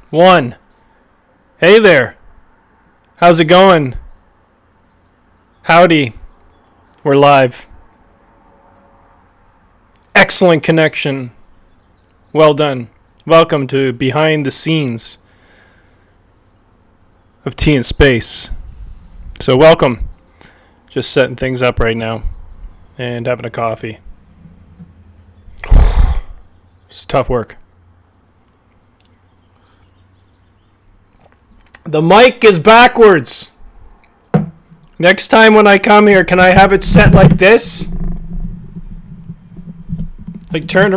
One. Hey there. How's it going? Howdy. We're live. Excellent connection. Well done. Welcome to Behind the Scenes of Tea and Space. So welcome. Just setting things up right now and having a coffee. It's tough work. The mic is backwards. Next time when I come here, can I have it set like this? Like turn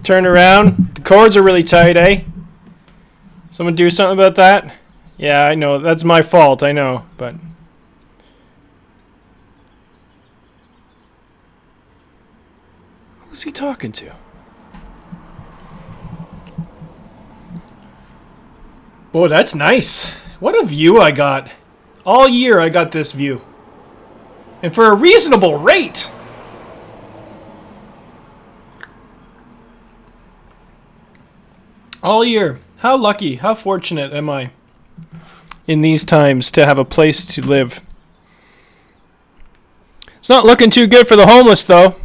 around. The cords are really tight, eh? Someone do something about that? Yeah, I know. That's my fault, I know. But who's he talking to? Boy, that's nice. What a view I got. All year I got this view. And for a reasonable rate. All year. How lucky, how fortunate am I in these times to have a place to live. It's not looking too good for the homeless, though.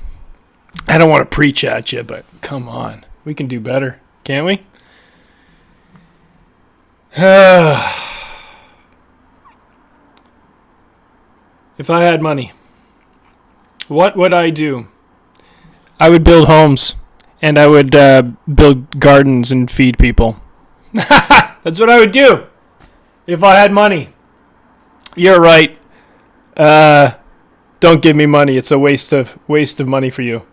I don't want to preach at you, but come on. We can do better, can't we? If I had money, what would I do? I would build homes, and I would build gardens and feed people. That's what I would do if I had money. You're right. Don't give me money. It's a waste of money for you.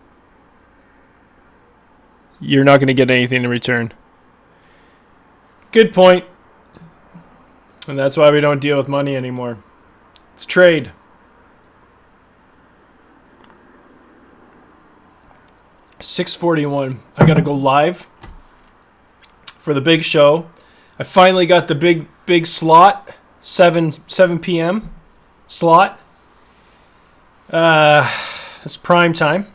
You're not going to get anything in return. Good point. And that's why we don't deal with money anymore. It's trade. $6:41. I gotta go live for the big show. I finally got the big slot. 7 p.m. slot. It's prime time.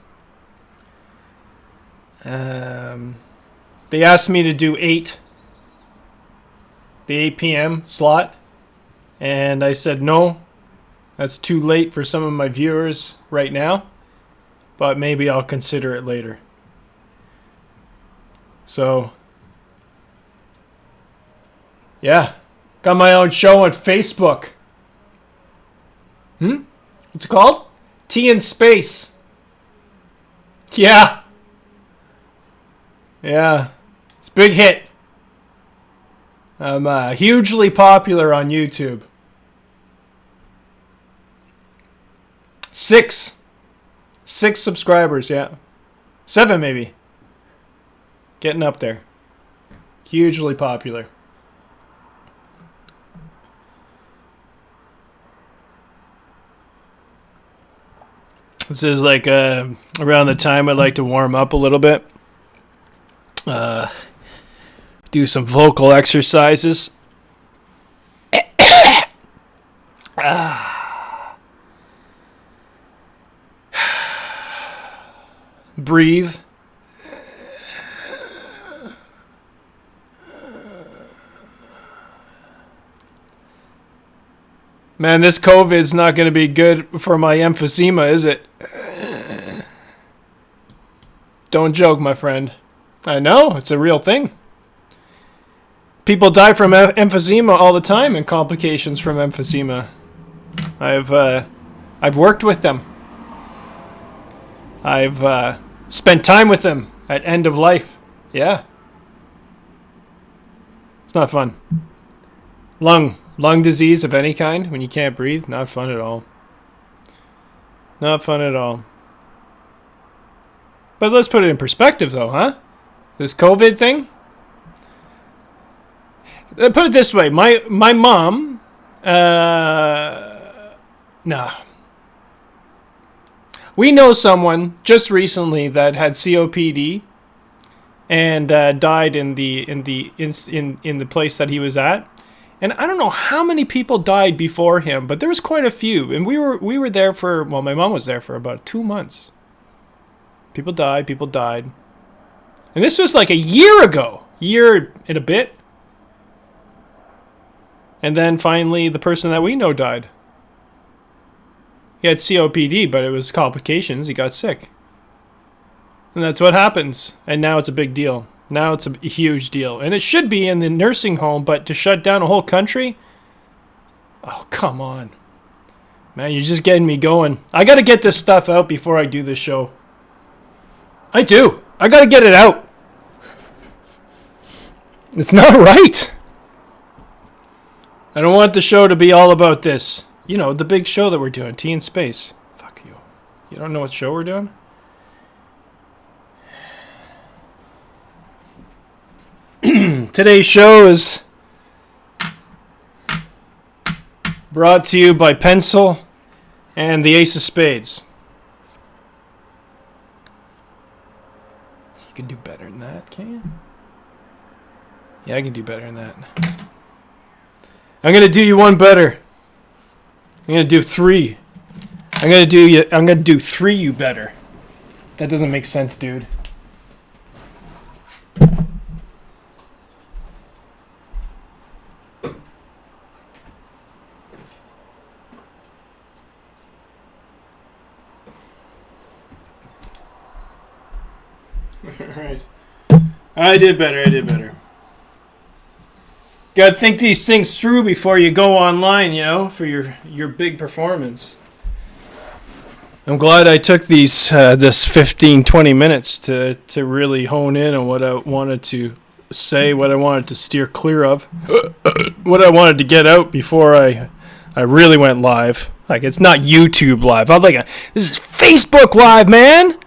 They asked me to do 8. The 8 p.m. slot, and I said no, that's too late for some of my viewers right now, but maybe I'll consider it later. So yeah, got my own show on Facebook. What's it called? Tea and Space. Yeah, it's a big hit. I'm hugely popular on YouTube. 6 subscribers, yeah. 7 maybe. Getting up there. Hugely popular. This is like around the time I'd like to warm up a little bit. Do some vocal exercises. Breathe. Man, this COVID's not going to be good for my emphysema, is it? Don't joke, my friend. I know, it's a real thing. People die from emphysema all the time and complications from emphysema. I've worked with them. I've spent time with them at end of life. Yeah. It's not fun. Lung disease of any kind when you can't breathe, not fun at all. Not fun at all. But let's put it in perspective though, huh? This COVID thing? Put it this way, my mom, we know someone just recently that had COPD and died in the place that he was at, and I don't know how many people died before him, but there was quite a few, and we were there for my mom was there for about 2 months. People died, and this was like a year ago, year and a bit. And then finally, the person that we know died. He had COPD, but it was complications. He got sick. And that's what happens. And now it's a big deal. Now it's a huge deal. And it should be in the nursing home, but to shut down a whole country? Oh, come on. Man, you're just getting me going. I gotta get this stuff out before I do this show. I do. I gotta get it out. It's not right. I don't want the show to be all about this. You know, the big show that we're doing, Tea in Space. Fuck you. You don't know what show we're doing? Today's show is brought to you by Pencil and the Ace of Spades. You can do better than that, can you? Yeah, I can do better than that. I'm gonna do you one better. I'm gonna do three. I'm gonna do three you better. That doesn't make sense, dude. Alright. I did better. Gotta think these things through before you go online, you know, for your big performance. I'm glad I took this 15-20 minutes to really hone in on what I wanted to say, what I wanted to steer clear of, what I wanted to get out before I really went live. Like, it's not YouTube live. This is Facebook live, man!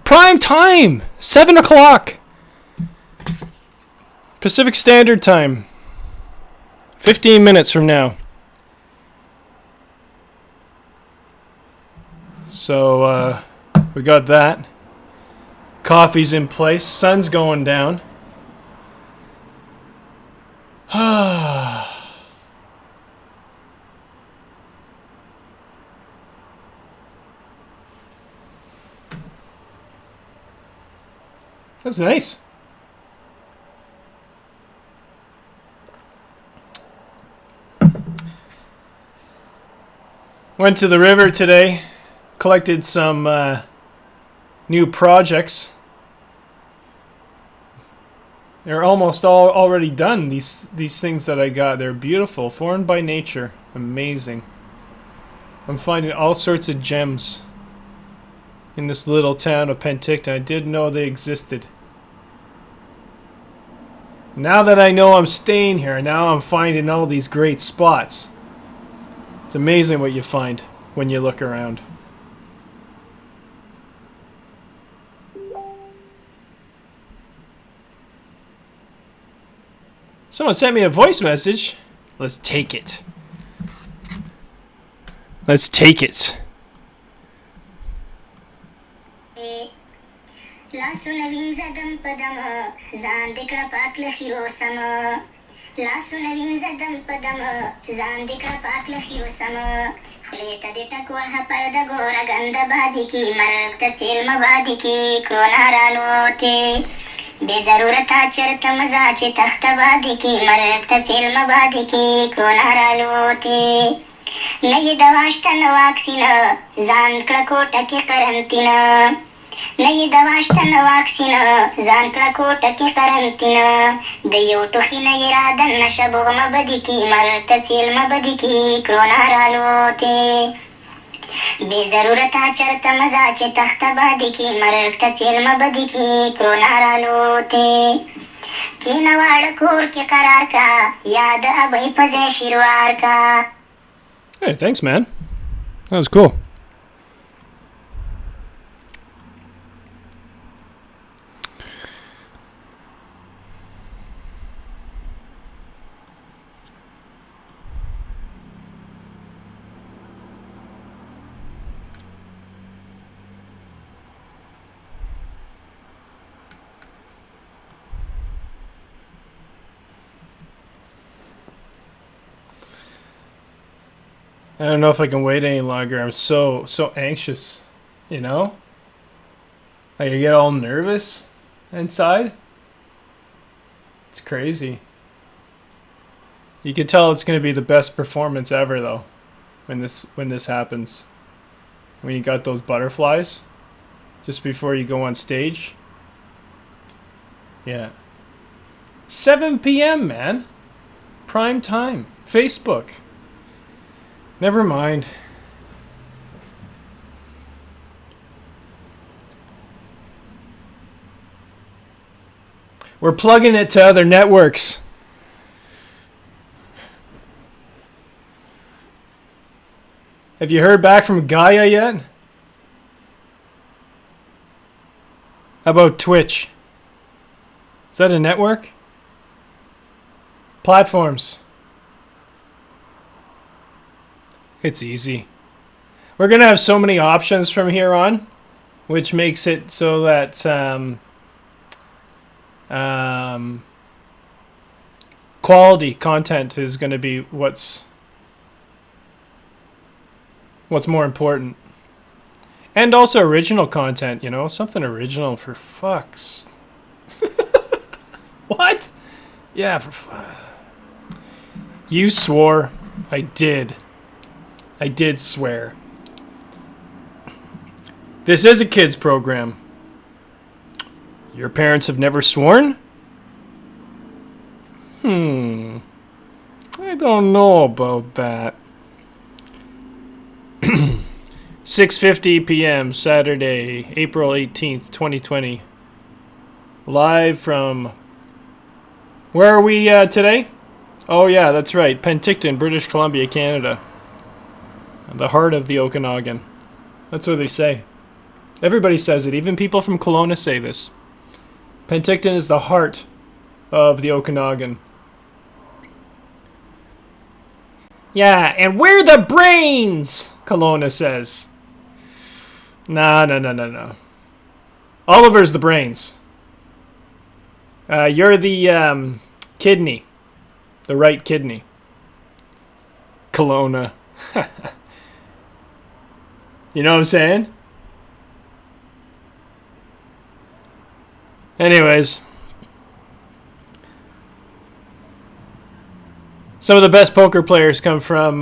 Prime time! 7 o'clock! Pacific Standard Time. 15 minutes from now. So, we got that. Coffee's in place. Sun's going down. That's nice. Went to the river today. Collected some new projects. They're almost all already done. These things that I got, they're beautiful, formed by nature, amazing. I'm finding all sorts of gems in this little town of Penticton. I didn't know they existed. Now that I know I'm staying here, now I'm finding all these great spots. It's amazing what you find when you look around. Someone sent me a voice message. Let's take it. Let's take it. لاسو نوین زدم پدم زان دکړه پاک لخیرو سم لاسو نوین زدم پدم زان دکړه پاک لخیرو سم خلیته د ټکوه پرده ګوره غند بادی کی مرګ ته تیل مبادی کی کرونا رالوته بے ضرورت چرته مزا چې تخت بادی کی مرګ ته تیل مبادی کی کرونا رالوته نه یې دواشته نو واکسین ځان کړه کوټه کې قرنطینه نه یې دواشته نه واکسین ځان کړه کوټه کې قرنطینه د یو ټوخي نه یې رادننه شه بوغمه بدي کې مرګ ته څیلمه بدي کې کرونا رالوتې بې ضرورته چرته مزه چې تخته بادي کې مرګ ته څیلمه بدي کې کرونا رالوتې کینه واړه کور کې قرار کا یا د ابۍ په ځای شیروار کا. Hey, thanks, man. That was cool. I don't know if I can wait any longer. I'm so anxious, you know? Like, I get all nervous inside. It's crazy. You can tell it's going to be the best performance ever, though, when this happens. When you got those butterflies just before you go on stage. Yeah. 7 p.m., man. Prime time. Facebook. Never mind. We're plugging it to other networks. Have you heard back from Gaia yet? How about Twitch? Is that a network? Platforms. It's easy. We're going to have so many options from here on, which makes it so that quality content is going to be what's more important. And also original content, you know? Something original for fucks. What? Yeah, You swore. I did. I did swear. This is a kids program. Your parents have never sworn? I don't know about that. 6:50 p.m. Saturday, April 18th, 2020. Live from... Where are we today? Oh yeah, that's right. Penticton, British Columbia, Canada. The heart of the Okanagan. That's what they say. Everybody says it. Even people from Kelowna say this. Penticton is the heart of the Okanagan. Yeah, and we're the brains, Kelowna says. No. Oliver's the brains. You're the kidney. The right kidney. Kelowna. You know what I'm saying? Anyways. Some of the best poker players come from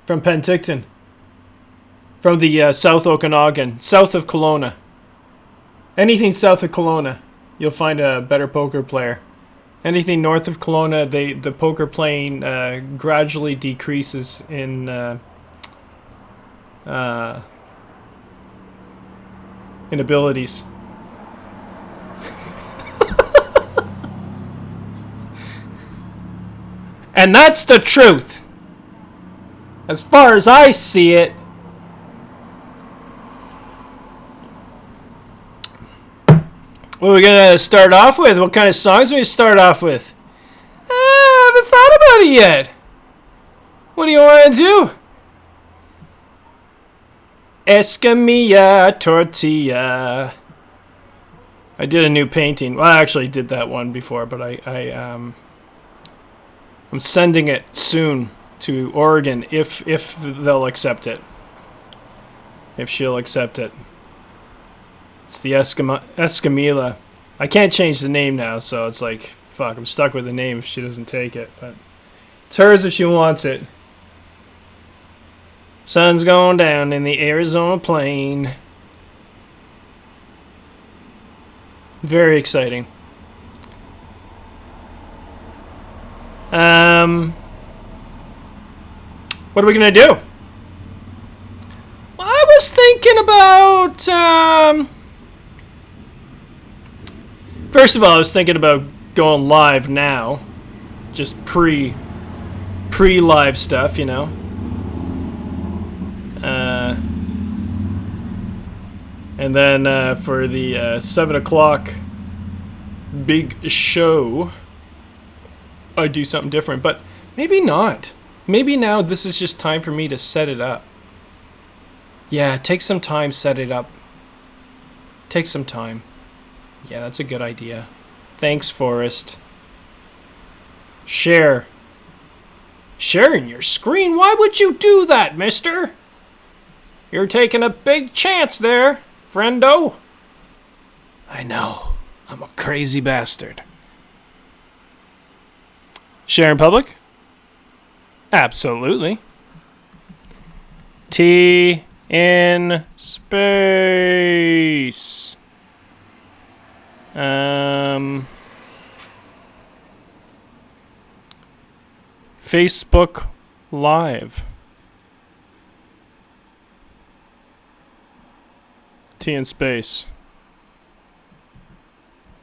Penticton. From the South Okanagan. South of Kelowna. Anything south of Kelowna, you'll find a better poker player. Anything north of Kelowna, the poker playing gradually decreases in abilities. And that's the truth. As far as I see it. What are we going to start off with? What kind of songs are we start off with? I haven't thought about it yet. What do you want to do? Escamilla tortilla. I did a new painting. Well, I actually did that one before, but I'm sending it soon to Oregon if they'll accept it. If she'll accept it. It's the Escamilla. I can't change the name now, so it's like, fuck, I'm stuck with the name if she doesn't take it. But it's hers if she wants it. Sun's going down in the Arizona plain. Very exciting. What are we gonna do? Well, I was thinking about first of all, I was thinking about going live now. Just pre-live stuff, you know. And then for the 7 o'clock big show, I'd do something different. But maybe not. Maybe now this is just time for me to set it up. Yeah, take some time, set it up. Take some time. Yeah, that's a good idea. Thanks, Forrest. Share. Sharing your screen? Why would you do that, mister? You're taking a big chance there, friendo. I know. I'm a crazy bastard. Share in public? Absolutely. T in space. Facebook Live. T in space.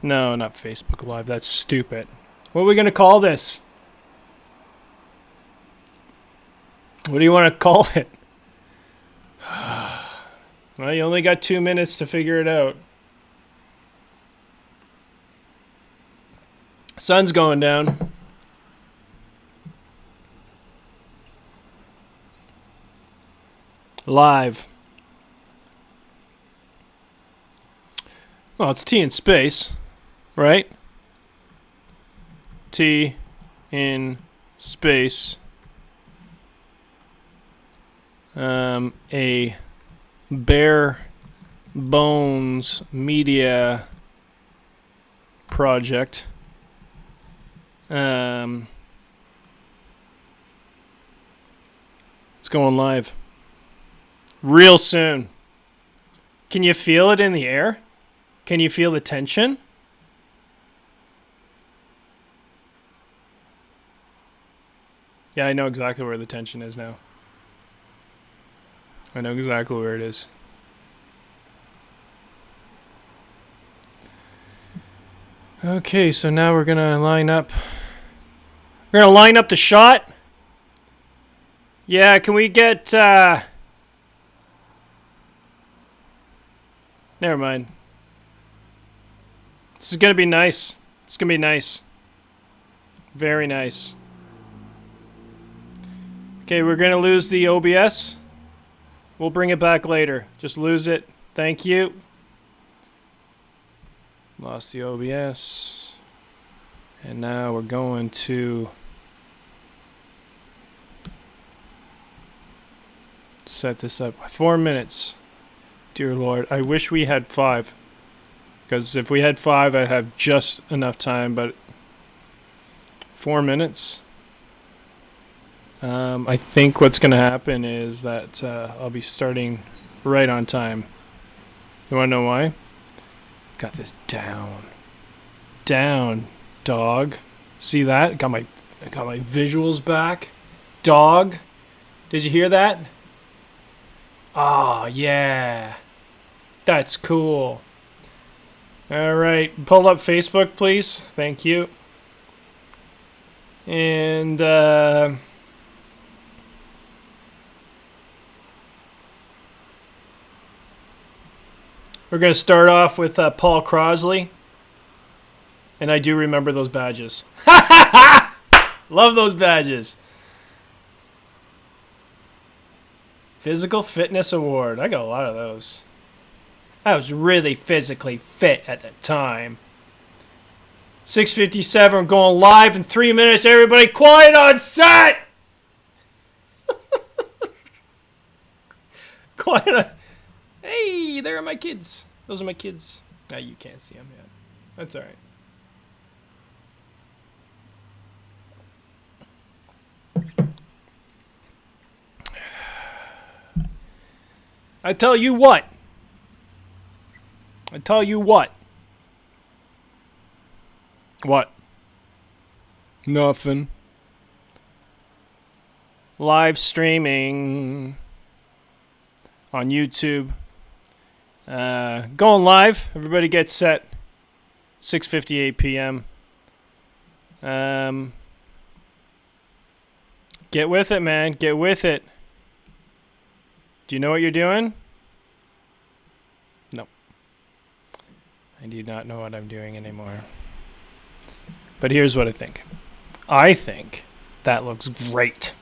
No, not Facebook Live. That's stupid. What are we going to call this? What do you want to call it? Well, you only got 2 minutes to figure it out. Sun's going down. Live. Well, it's T in space, right? T in space. A bare bones media project. It's going live real soon. Can you feel it in the air? Can you feel the tension? Yeah, I know exactly where the tension is now. I know exactly where it is. Okay, so now we're gonna line up. We're gonna line up the shot. Yeah, can we get? Never mind. This is gonna be nice. It's gonna be nice. Very nice. Okay, we're gonna lose the OBS. We'll bring it back later. Just lose it. Thank you. Lost the OBS. And now we're going to set this up. 4 minutes. Dear Lord, I wish we had 5. Because if we had 5, I'd have just enough time, but 4 minutes? I think what's going to happen is that I'll be starting right on time. You want to know why? Got this down. Down, dog. See that? Got my visuals back. Dog. Did you hear that? Oh, yeah. That's cool. All right. Pull up Facebook, please. Thank you. And, we're going to start off with Paul Crosley. And I do remember those badges. Love those badges. Physical Fitness Award. I got a lot of those. I was really physically fit at the time. 6:57, going live in 3 minutes. Everybody quiet on set! Quiet on... Hey, there are my kids. Those are my kids. Now you can't see them yet. That's all right. I tell you what. What? Nothing. Live streaming on YouTube. Going live. Everybody get set. 6:58 p.m. Get with it, man. Get with it. Do you know what you're doing? No. I do not know what I'm doing anymore. But here's what I think. I think that looks great.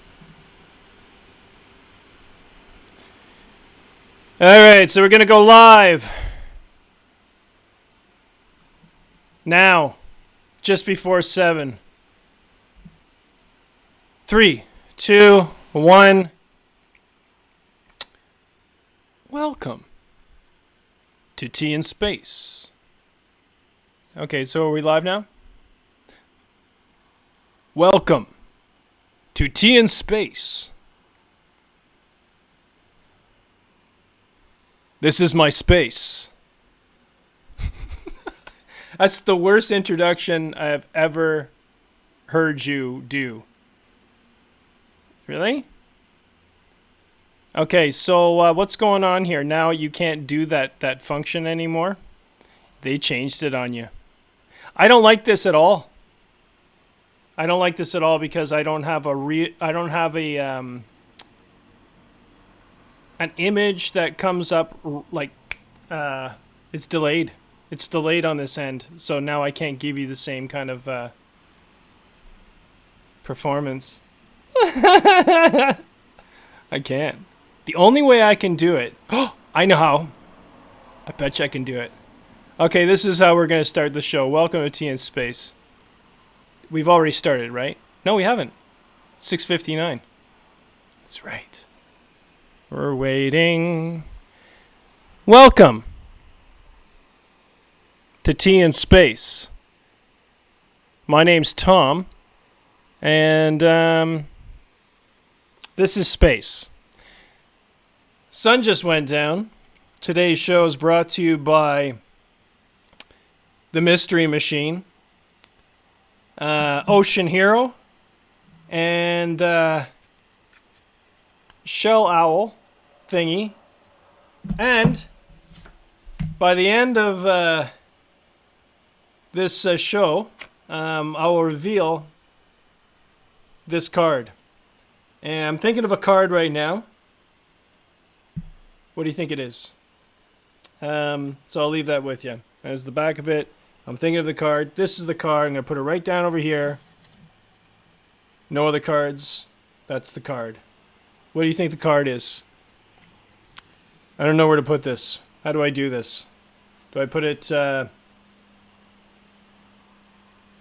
Alright, so we're going to go live. Now. Just before 7. 3, 2, 1. Welcome to T in Space. Okay, so are we live now? Welcome to Tea in Space. This is my space. That's the worst introduction I've ever heard you do. Really? Okay, so what's going on here? Now you can't do that function anymore? They changed it on you. I don't like this at all. I don't like this at all because I don't have an image that comes up like it's delayed. It's delayed on this end, so now I can't give you the same kind of performance. I can't. The only way I can do it. Oh, I know how. I bet you I can do it. Okay, this is how we're going to start the show. Welcome to Tea in Space. We've already started, right? No, we haven't. 6:59. That's right. We're waiting. Welcome to Tea in Space. My name's Tom, and this is Space. Sun just went down. Today's show is brought to you by The Mystery Machine, Ocean Hero, and Shell Owl thingy. And by the end of this show, I will reveal this card. And I'm thinking of a card right now. What do you think it is? So I'll leave that with you. There's the back of it. I'm thinking of the card. This is the card. I'm going to put it right down over here. No other cards. That's the card. What do you think the card is? I don't know where to put this. How do I do this? Do I put it... I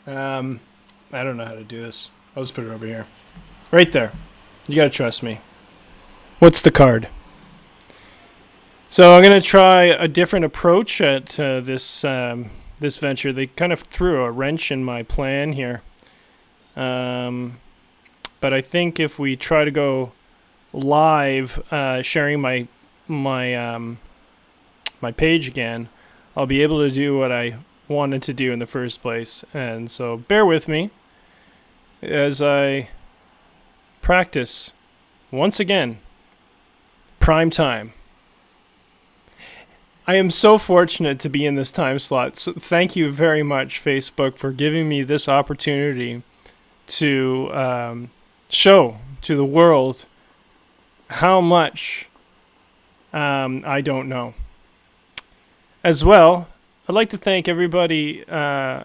don't know how to do this. I'll just put it over here. Right there. You gotta trust me. What's the card? So I'm going to try a different approach at this venture. They kind of threw a wrench in my plan here. But I think if we try to go live, sharing my page again, I'll be able to do what I wanted to do in the first place. And so bear with me as I practice once again. Prime time. I am so fortunate to be in this time slot. So thank you very much, Facebook, for giving me this opportunity to show to the world how much I don't know. As well, I'd like to thank everybody for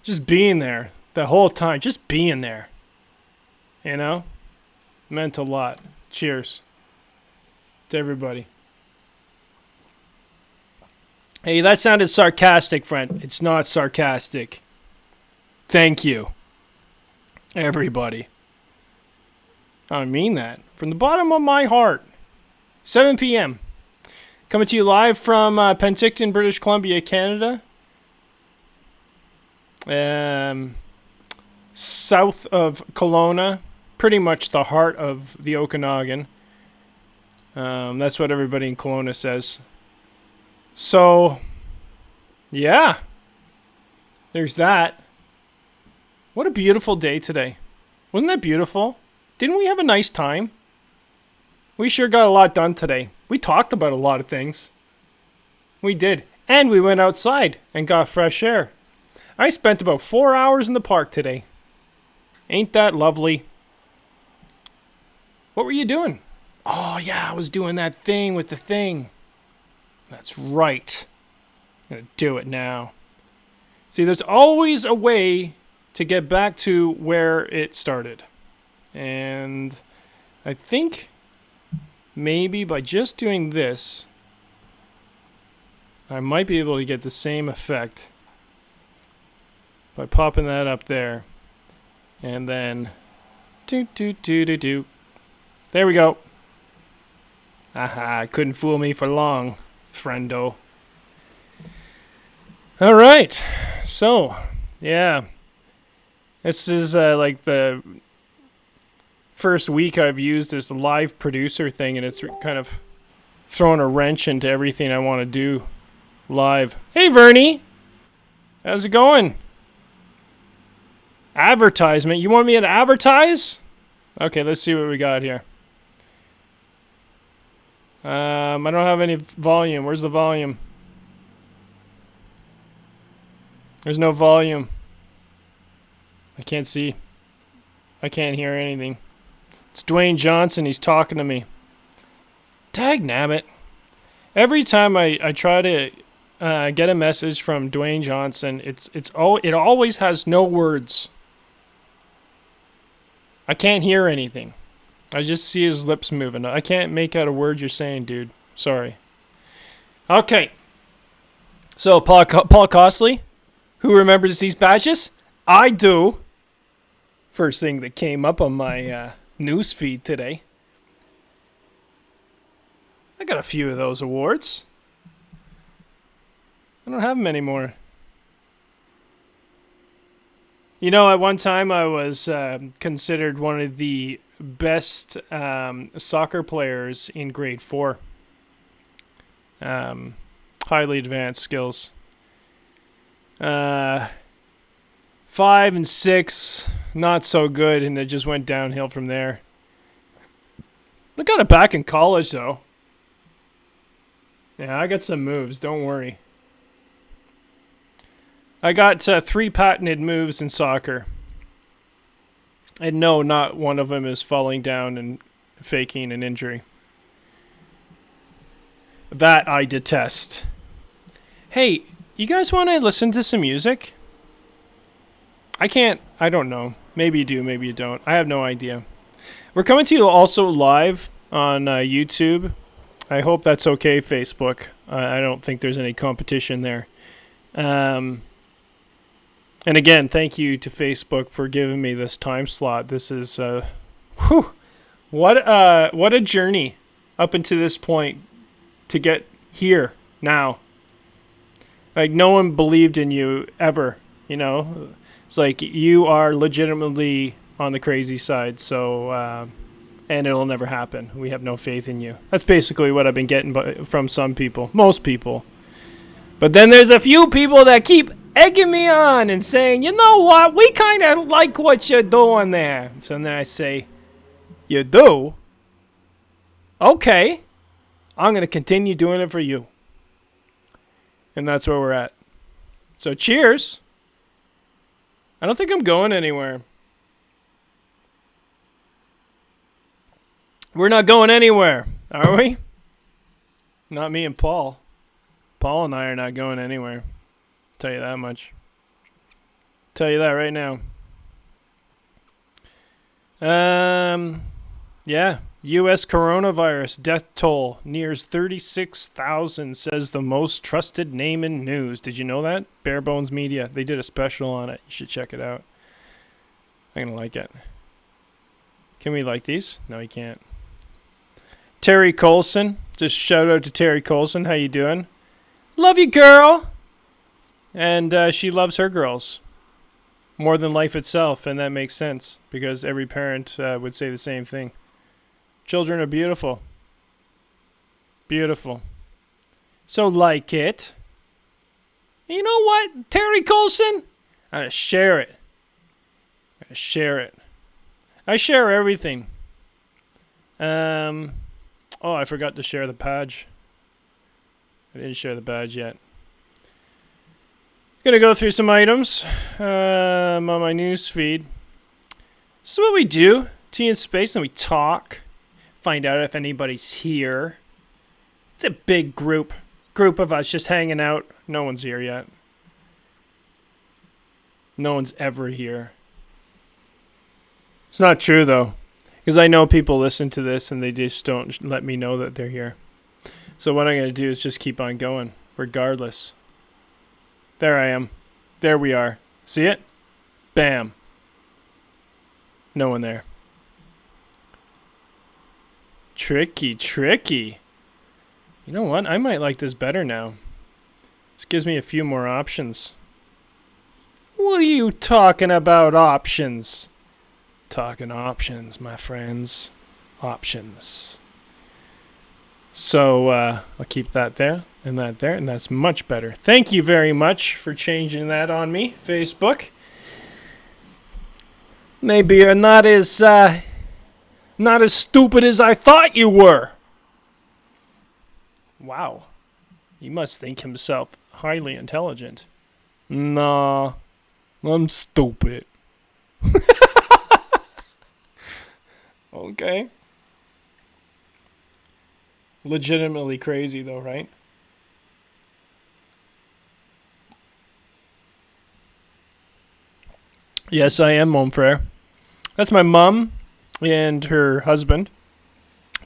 just being there the whole time. Just being there. You know? Meant a lot. Cheers to everybody. Hey, that sounded sarcastic, friend. It's not sarcastic. Thank you, everybody. I mean that from the bottom of my heart. 7 p.m. Coming to you live from Penticton, British Columbia, Canada. South of Kelowna. Pretty much the heart of the Okanagan. That's what everybody in Kelowna says. So, yeah. There's that. What a beautiful day today. Wasn't that beautiful? Didn't we have a nice time? We sure got a lot done today. We talked about a lot of things. We did. And we went outside and got fresh air. I spent about 4 hours in the park today. Ain't that lovely? What were you doing? Oh, yeah, I was doing that thing with the thing. That's right. I'm going to do it now. See, there's always a way to get back to where it started. And I think maybe by just doing this, I might be able to get the same effect by popping that up there. And then, do. There we go. Aha, couldn't fool me for long, friendo. All right, so Yeah. This is like the first week I've used this live producer thing, and it's kind of throwing a wrench into everything I want to do live. Hey, Vernie. How's it going? Advertisement. You want me to advertise? Okay, let's see what we got here. I don't have any volume. Where's the volume? There's no volume. I can't see. I can't hear anything. It's Dwayne Johnson. He's talking to me. Dagnabbit. Every time I try to get a message from Dwayne Johnson, it always has no words. I can't hear anything. I just see his lips moving. I can't make out a word you're saying, dude. Sorry. Okay. So, Paul Costley, who remembers these badges? I do. First thing that came up on my news feed today. I got a few of those awards. I don't have them anymore. You know, at one time I was considered one of the best soccer players in grade 4. Highly advanced skills. 5 and 6, not so good, and it just went downhill from there. I got it back in college, though. Yeah, I got some moves, don't worry. I got 3 patented moves in soccer. And no, not one of them is falling down and faking an injury. That I detest. Hey, you guys want to listen to some music? I don't know. Maybe you do, maybe you don't. I have no idea. We're coming to you also live on YouTube. I hope that's okay, Facebook. I don't think there's any competition there. And again, thank you to Facebook for giving me this time slot. This is, what a journey up until this point to get here now. Like, no one believed in you ever, you know? It's like, you are legitimately on the crazy side, so, and it'll never happen. We have no faith in you. That's basically what I've been getting from some people, most people. But then there's a few people that keep egging me on and saying, you know what, we kind of like what you're doing there. So then I say, you do? Okay. I'm going to continue doing it for you. And that's where we're at. So cheers. I don't think I'm going anywhere. We're not going anywhere, are we? Not me and Paul. Paul and I are not going anywhere. Tell you that much. Tell you that right now. Yeah. U.S. coronavirus death toll nears 36,000, says the most trusted name in news. Did you know that? Bare Bones Media. They did a special on it. You should check it out. I'm going to like it. Can we like these? No, you can't. Terry Colson. Just shout out to Terry Colson. How you doing? Love you, girl. And she loves her girls more than life itself, and that makes sense because every parent would say the same thing. Children are beautiful. Beautiful. So like it. You know what, Terry Colson? I'm going to share it. I share everything. Oh, I forgot to share the badge. I didn't share the badge yet. Gonna go through some items on my news feed. This is what we do. Tea in space, and we talk. Find out if anybody's here. It's a big group of us just hanging out. No one's here yet. No one's ever here. It's not true though, because I know people listen to this and they just don't let me know that they're here. So what I'm going to do is just keep on going, regardless. There I am. There we are. See it? Bam. No one there. Tricky. You know what? I might like this better now. This gives me a few more options. Woo! What are you talking about options? Talking options, my friends. Options. So I'll keep that there, and that's much better. Thank you very much for changing that on me, Facebook. Maybe you're not as stupid as I thought you were. Wow. He must think himself highly intelligent. Nah, I'm stupid. Okay. Legitimately crazy, though, right? Yes, I am mon frere. That's my mom and her husband,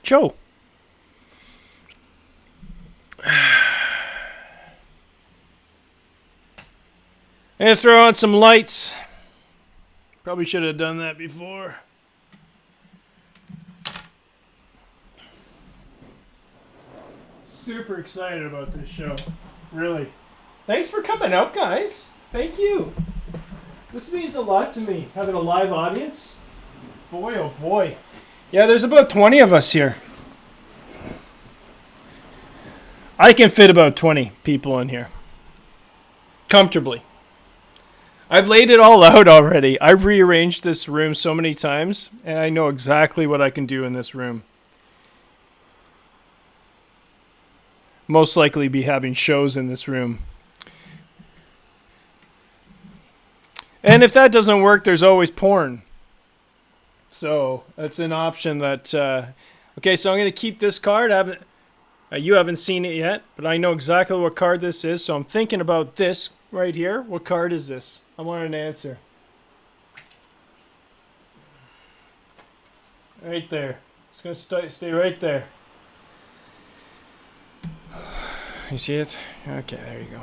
Joe. I'm gonna throw on some lights. Probably should have done that before. Super excited about this show. Really. Thanks for coming out, guys. Thank you. This means a lot to me, having a live audience. Boy, oh boy. Yeah, there's about 20 of us here. I can fit about 20 people in here. Comfortably. I've laid it all out already. I've rearranged this room so many times, and I know exactly what I can do in this room. Most likely be having shows in this room. And if that doesn't work, there's always porn. So that's an option that... okay, so I'm going to keep this card. You haven't seen it yet, but I know exactly what card this is. So I'm thinking about this right here. What card is this? I want an answer. Right there. It's going to stay right there. You see it? Okay, there you go.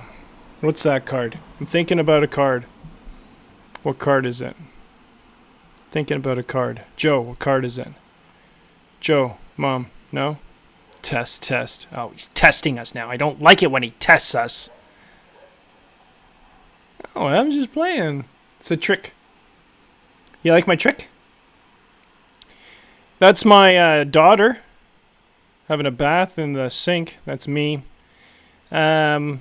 What's that card? I'm thinking about a card. What card is it? Thinking about a card. Joe, what card is it? Joe, Mom, no? Test. Oh, he's testing us now. I don't like it when he tests us. Oh, I'm just playing. It's a trick. You like my trick? That's my daughter having a bath in the sink. That's me. A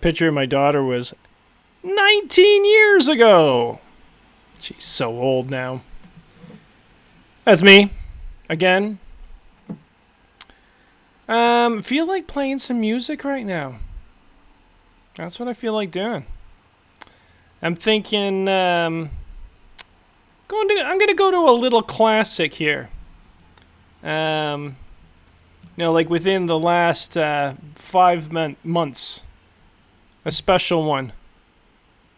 picture of my daughter was 19 years ago. She's so old now. That's me. Again. Feel like playing some music right now. That's what I feel like doing. I'm thinking, I'm gonna go to a little classic here. Like within the last 5 months. A special one.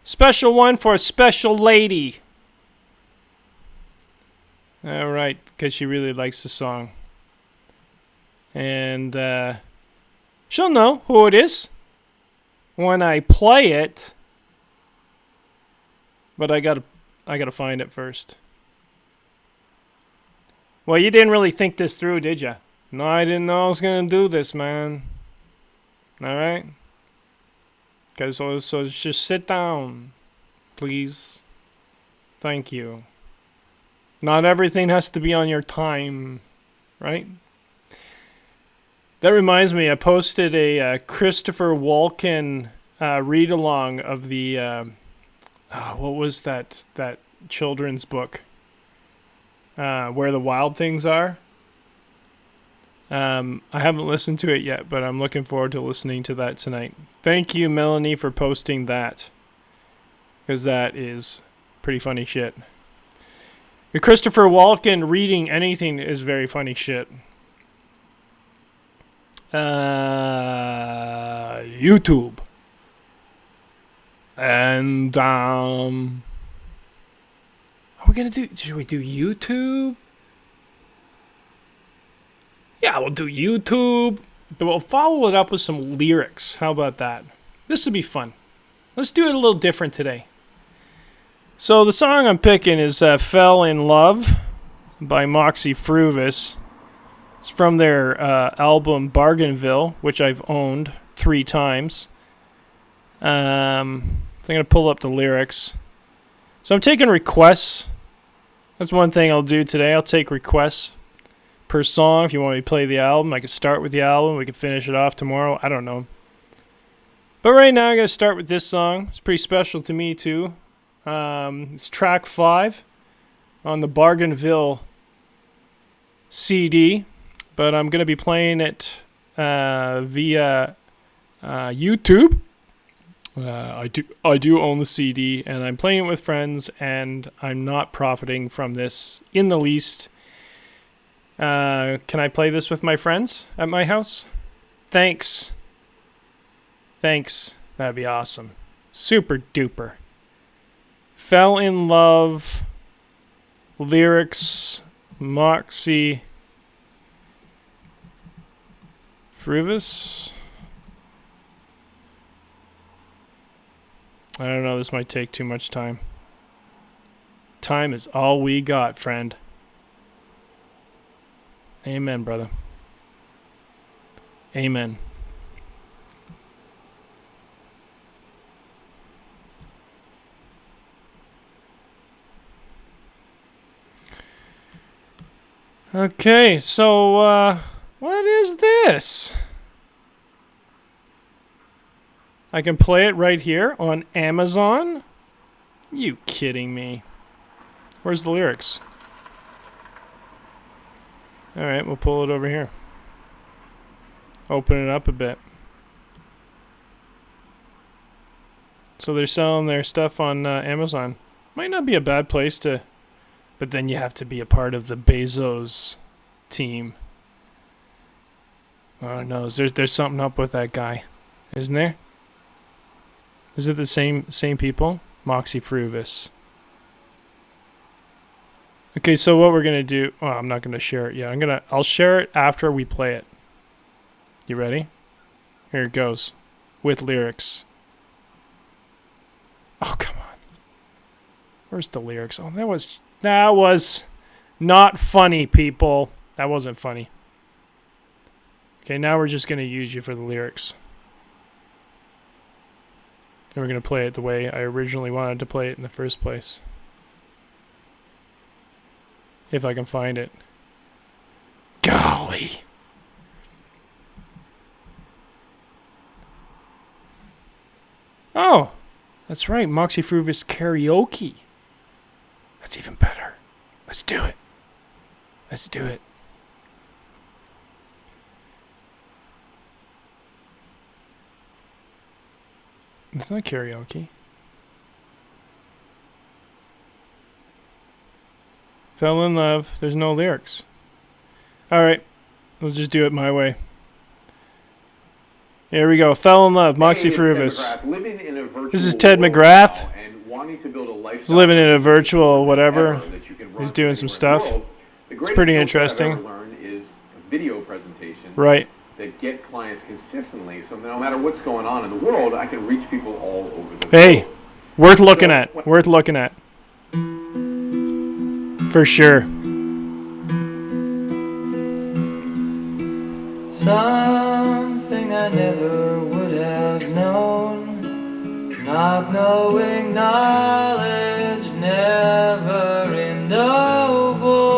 Special one for a special lady. Alright, because she really likes the song. And she'll know who it is when I play it. But I gotta find it first. Well, you didn't really think this through, did ya? No, I didn't know I was gonna do this, man. Alright? Okay, so just sit down, please. Thank you. Not everything has to be on your time, right? That reminds me, I posted a Christopher Walken read-along of the... what was that children's book? Where the Wild Things Are. I haven't listened to it yet, but I'm looking forward to listening to that tonight. Thank you, Melanie, for posting that. Because that is pretty funny shit. Christopher Walken reading anything is very funny shit. YouTube. And, are we gonna do... Should we do YouTube? Yeah, we'll do YouTube. But we'll follow it up with some lyrics. How about that? This would be fun. Let's do it a little different today. So the song I'm picking is Fell in Love by Moxie Fruvis. It's from their album Bargainville, which I've owned 3 times. So I'm going to pull up the lyrics. So I'm taking requests. That's one thing I'll do today. I'll take requests per song. If you want me to play the album, I could start with the album. We could finish it off tomorrow. I don't know. But right now, I'm going to start with this song. It's pretty special to me, too. It's track 5 on the Bargainville CD. But I'm going to be playing it via YouTube. I do own the CD, and I'm playing it with friends, and I'm not profiting from this in the least. Can I play this with my friends at my house? Thanks. That'd be awesome. Super duper. Fell in Love. Lyrics. Moxie Früvous. I don't know, this might take too much time. Time is all we got, friend. Amen, brother. Amen. Okay, so, what is this? I can play it right here on Amazon? You kidding me? Where's the lyrics? Alright, we'll pull it over here. Open it up a bit. So they're selling their stuff on Amazon. Might not be a bad place to... But then you have to be a part of the Bezos team. Oh no, there's something up with that guy. Isn't there? Is it the same people? Moxie Früvous. Okay, so what we're gonna do? Oh, I'm not gonna share it yet. I'll share it after we play it. You ready? Here it goes, with lyrics. Oh come on. Where's the lyrics? Oh, that was not funny, people. That wasn't funny. Okay, now we're just gonna use you for the lyrics. And we're going to play it the way I originally wanted to play it in the first place. If I can find it. Golly. Oh, that's right. Moxie Früvous karaoke. That's even better. Let's do it. Let's do it. It's not karaoke. Fell in Love. There's no lyrics. Alright. We'll just do it my way. Here we go. Fell in Love. Moxie Früvous. This is Ted McGrath. He's living in a virtual whatever. He's doing some stuff. It's pretty interesting. Right. That get clients consistently, so no matter what's going on in the world, I can reach people all over the world. Worth looking at. Worth looking at. For sure. Something I never would have known. Not knowing knowledge never ennobles.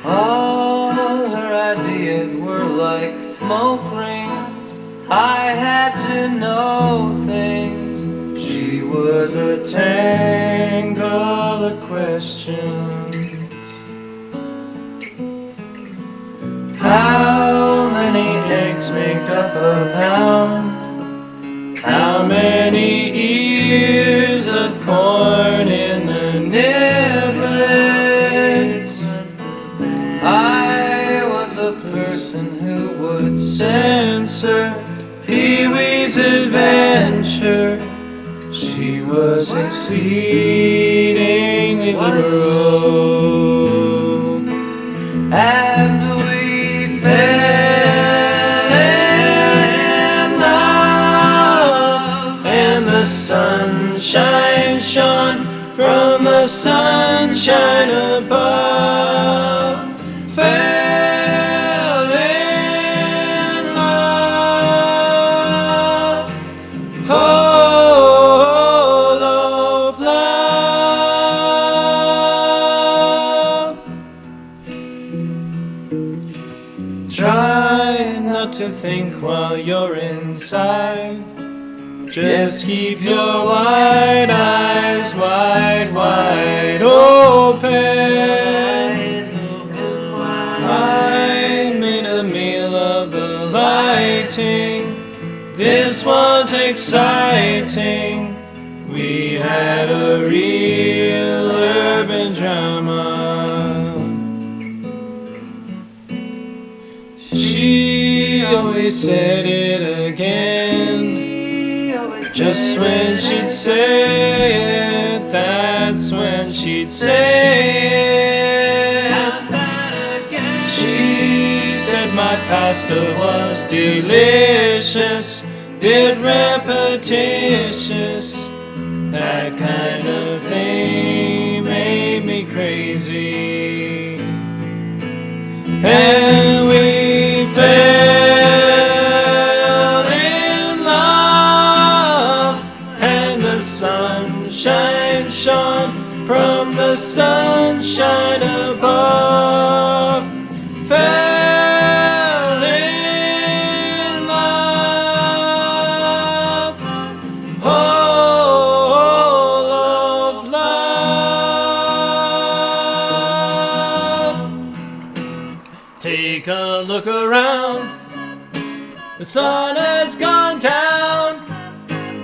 All her ideas were like smoke rings. I had to know things. She was a tangle of questions. How many eggs make up a pound? How many ears of corn in the niblets? I was a person who would censor Pee-wee's adventure. She was exceedingly liberal, and we fell in love, and the sunshine shone from the sunshine above. Fell in love. Oh, think while you're inside. Just keep your wide eyes wide open. I made a meal of the lighting. This was exciting. We had a real urban drama. She always said it again. Just when she'd say it, that's when she'd say it. She said my pasta was delicious, bit repetitious. That kind of thing made me crazy. And we fell in love, and the sunshine shone from the sunshine above. Fell in love, all of love. Take a look around, the sun has gone down,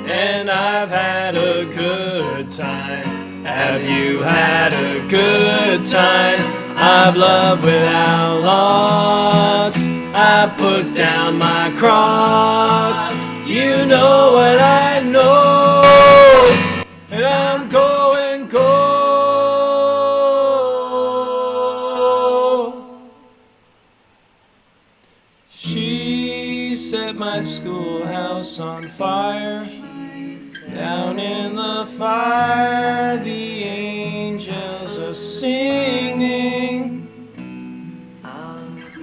and I've had a good time. Have you had a good time? I've loved without loss. I put down my cross. You know what I know, and I'm going gold. She set my schoolhouse on fire. Down in the fire, the angels are singing.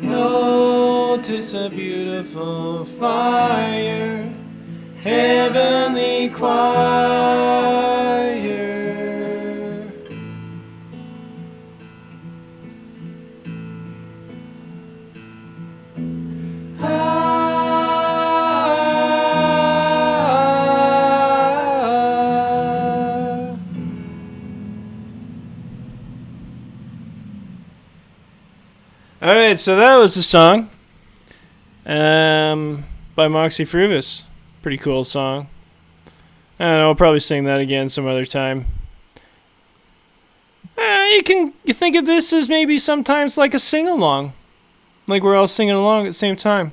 Notice a beautiful fire, heavenly choir. Alright, so that was the song by Moxie Frubus. Pretty cool song. I don't know, I'll probably sing that again some other time. You think of this as maybe sometimes like a sing-along. Like we're all singing along at the same time.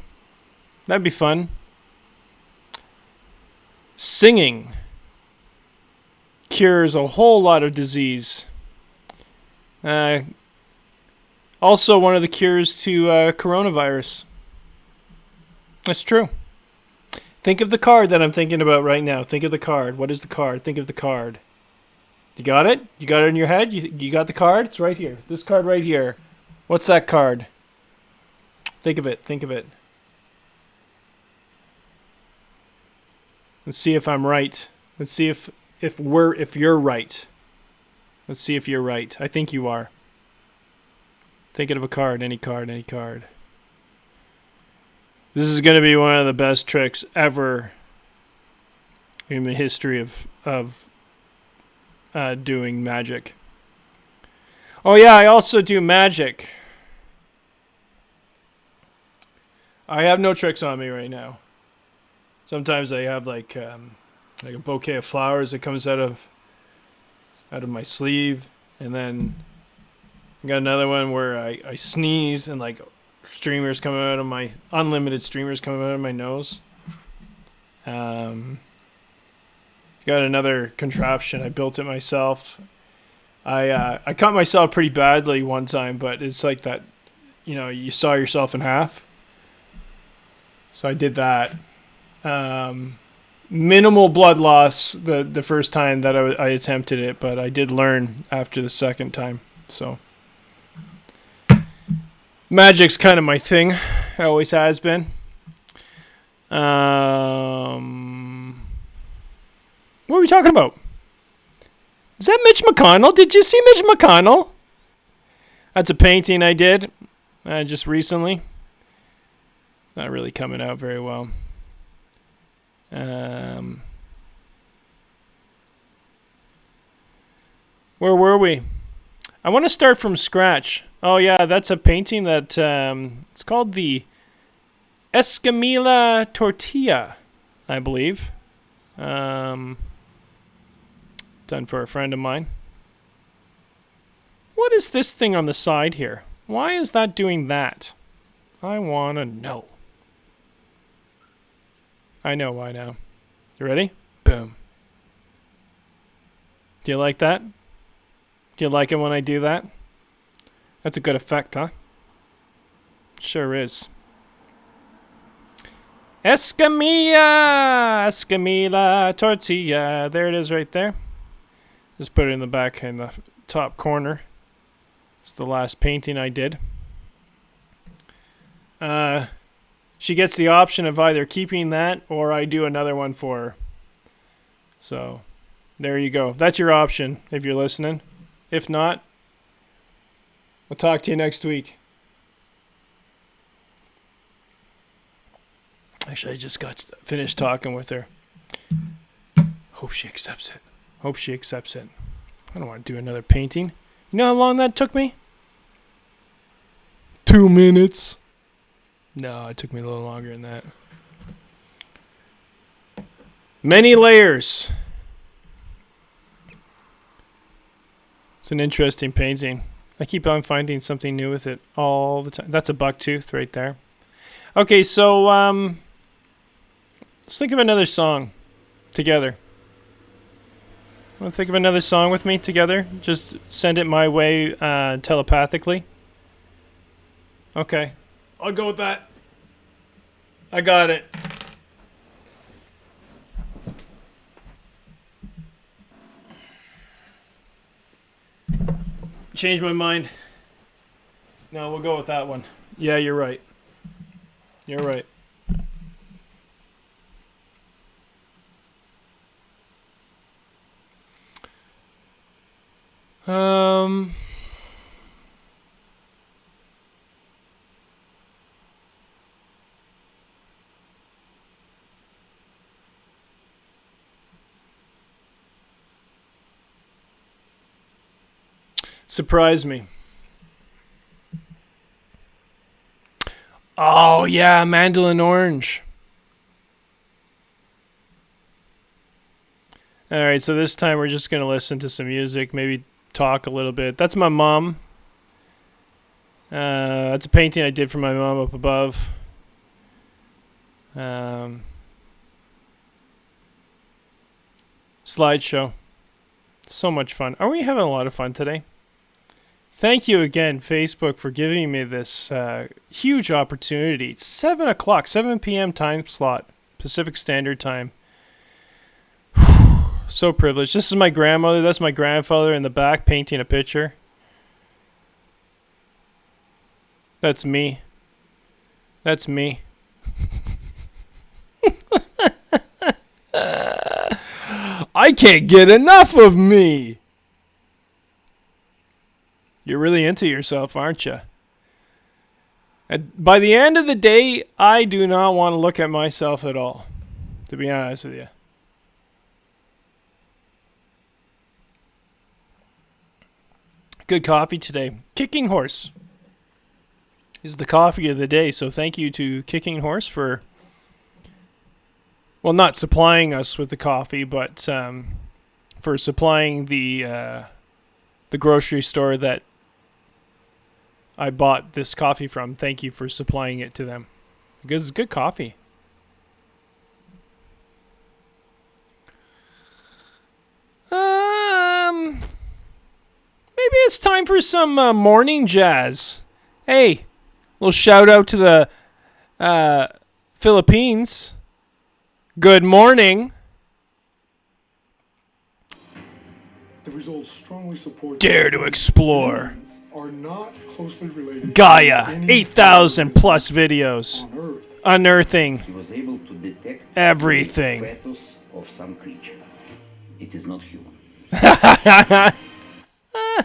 That'd be fun. Singing cures a whole lot of disease. Also, one of the cures to coronavirus. That's true. Think of the card that I'm thinking about right now. Think of the card. What is the card? Think of the card. You got it? You got it in your head? You got the card? It's right here. This card right here. What's that card? Think of it. Think of it. Let's see if I'm right. Let's see if you're right. Let's see if you're right. I think you are. Thinking of a card, any card, any card. This is going to be one of the best tricks ever in the history of doing magic. Oh yeah, I also do magic. I have no tricks on me right now. Sometimes I have like a bouquet of flowers that comes out of my sleeve, and then I got another one where I sneeze and like streamers come out of my unlimited streamers come out of my nose. Got another contraption. I built it myself. I cut myself pretty badly one time, but it's like that, you saw yourself in half. So I did that. Minimal blood loss the first time that I attempted it, but I did learn after the second time. So magic's kind of my thing. It always has been. What are we talking about? Is that Mitch McConnell? Did you see Mitch McConnell? That's a painting I did just recently. Not really coming out very well. Where were we? I want to start from scratch. Oh yeah, that's a painting that it's called the Escamilla Tortilla, I believe. Done for a friend of mine. What is this thing on the side here? Why is that doing that? I want to know. I know why now. You ready? Boom. Do you like that? Do you like it when I do that? That's a good effect, huh? Sure is. Escamilla tortilla. There it is right there. Just put it in the back in the top corner. It's the last painting I did. She gets the option of either keeping that or I do another one for her. So, there you go. That's your option if you're listening. If not, I'll talk to you next week. Actually, I just got finished talking with her. Hope she accepts it. Hope she accepts it. I don't want to do another painting. You know how long that took me? 2 minutes. No, it took me a little longer than that. Many layers. It's an interesting painting. I keep on finding something new with it all the time. That's a bucktooth right there. Okay, so let's think of another song together. Want to think of another song with me together? Just send it my way telepathically. Okay. I'll go with that. I got it. Change my mind. No, we'll go with that one. Yeah, you're right. You're right. Surprise me. Oh, yeah, Mandolin Orange. Alright, so this time we're just going to listen to some music, maybe talk a little bit. That's my mom. That's a painting I did for my mom up above. Slideshow. So much fun. Are we having a lot of fun today? Thank you again, Facebook, for giving me this huge opportunity. It's 7 o'clock, 7 p.m. time slot, Pacific Standard Time. So privileged. This is my grandmother. That's my grandfather in the back painting a picture. That's me. That's me. I can't get enough of me. You're really into yourself, aren't you? And by the end of the day, I do not want to look at myself at all, to be honest with you. Good coffee today. Kicking Horse is the coffee of the day, so thank you to Kicking Horse for, well, not supplying us with the coffee, but for supplying the grocery store that I bought this coffee from. Thank you for supplying it to them. Because it's good coffee. Maybe it's time for some morning jazz. Hey, little shout out to the Philippines. Good morning. The results strongly support Dare to explore. are not closely related Gaia, to any 8,000 plus videos. on Earth. Unearthing He was able to detect everything. the fetus of some creature. It is not human.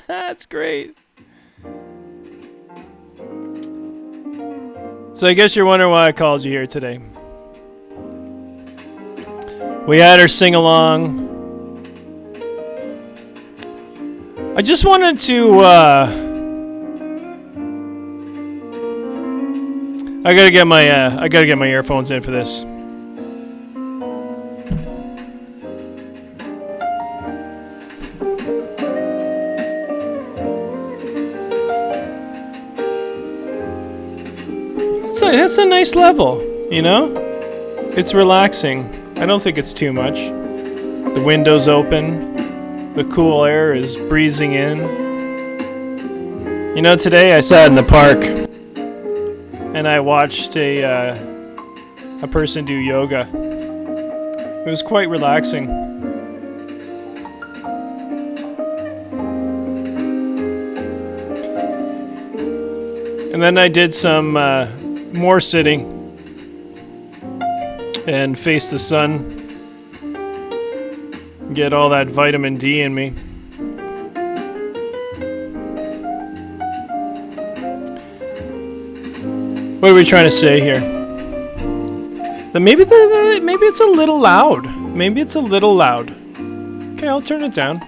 That's great. So I guess you're wondering why I called you here today. We had our sing-along. I just wanted to, I gotta get my earphones in for this. It's a nice level, you know? It's relaxing. I don't think it's too much. The window's open. The cool air is breezing in. You know, today I sat in the park and I watched a person do yoga. It was quite relaxing. And then I did some more sitting and face the sun, get all that vitamin D in me. What are we trying to say here? That maybe it's a little loud. Maybe it's a little loud. Okay, I'll turn it down.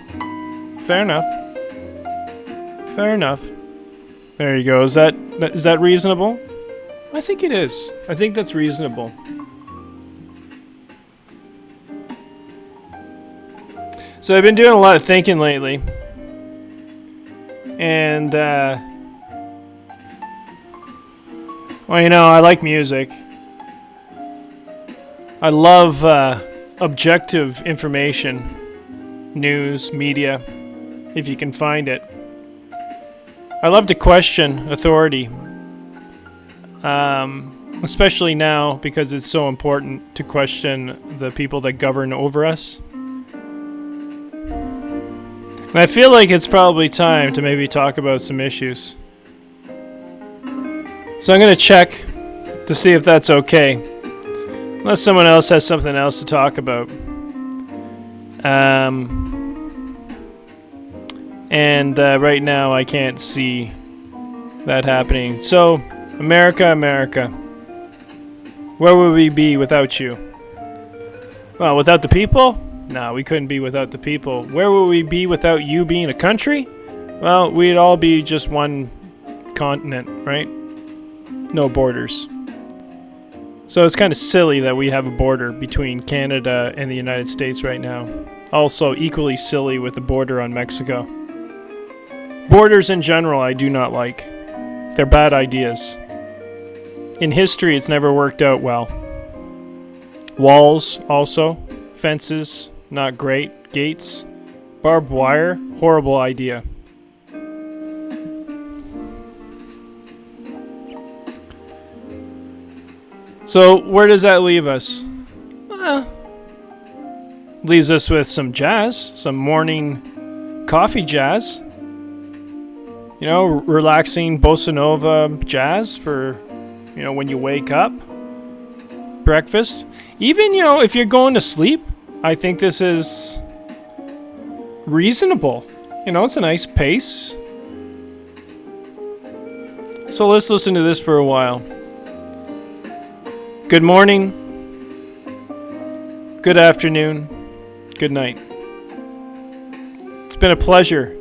Fair enough. Fair enough. There you go. Is that reasonable? I think it is. I think that's reasonable. So I've been doing a lot of thinking lately. And, well, you know, I like music. I love objective information. News, media, if you can find it. I love to question authority. Especially now, because it's so important to question the people that govern over us. And I feel like it's probably time to maybe talk about some issues. So I'm going to check to see if that's okay. Unless someone else has something else to talk about. And right now I can't see that happening. So, America, where would we be without you? Well, without the people? No, we couldn't be without the people. Where would we be without you being a country? Well, we'd all be just one continent, right? No borders. So it's kind of silly that we have a border between Canada and the United States right now. Also equally silly with the border on Mexico. Borders in general I do not like. They're bad ideas. In history, it's never worked out well. Walls, also. Fences, not great. Gates. Barbed wire, horrible idea. So, where does that leave us? Leaves us with some jazz. Some morning coffee jazz. You know, relaxing bossa nova jazz for, you know, when you wake up. Breakfast. Even, you know, if you're going to sleep, I think this is reasonable. You know, it's a nice pace. So let's listen to this for a while. Good morning. Good afternoon. Good night. It's been a pleasure.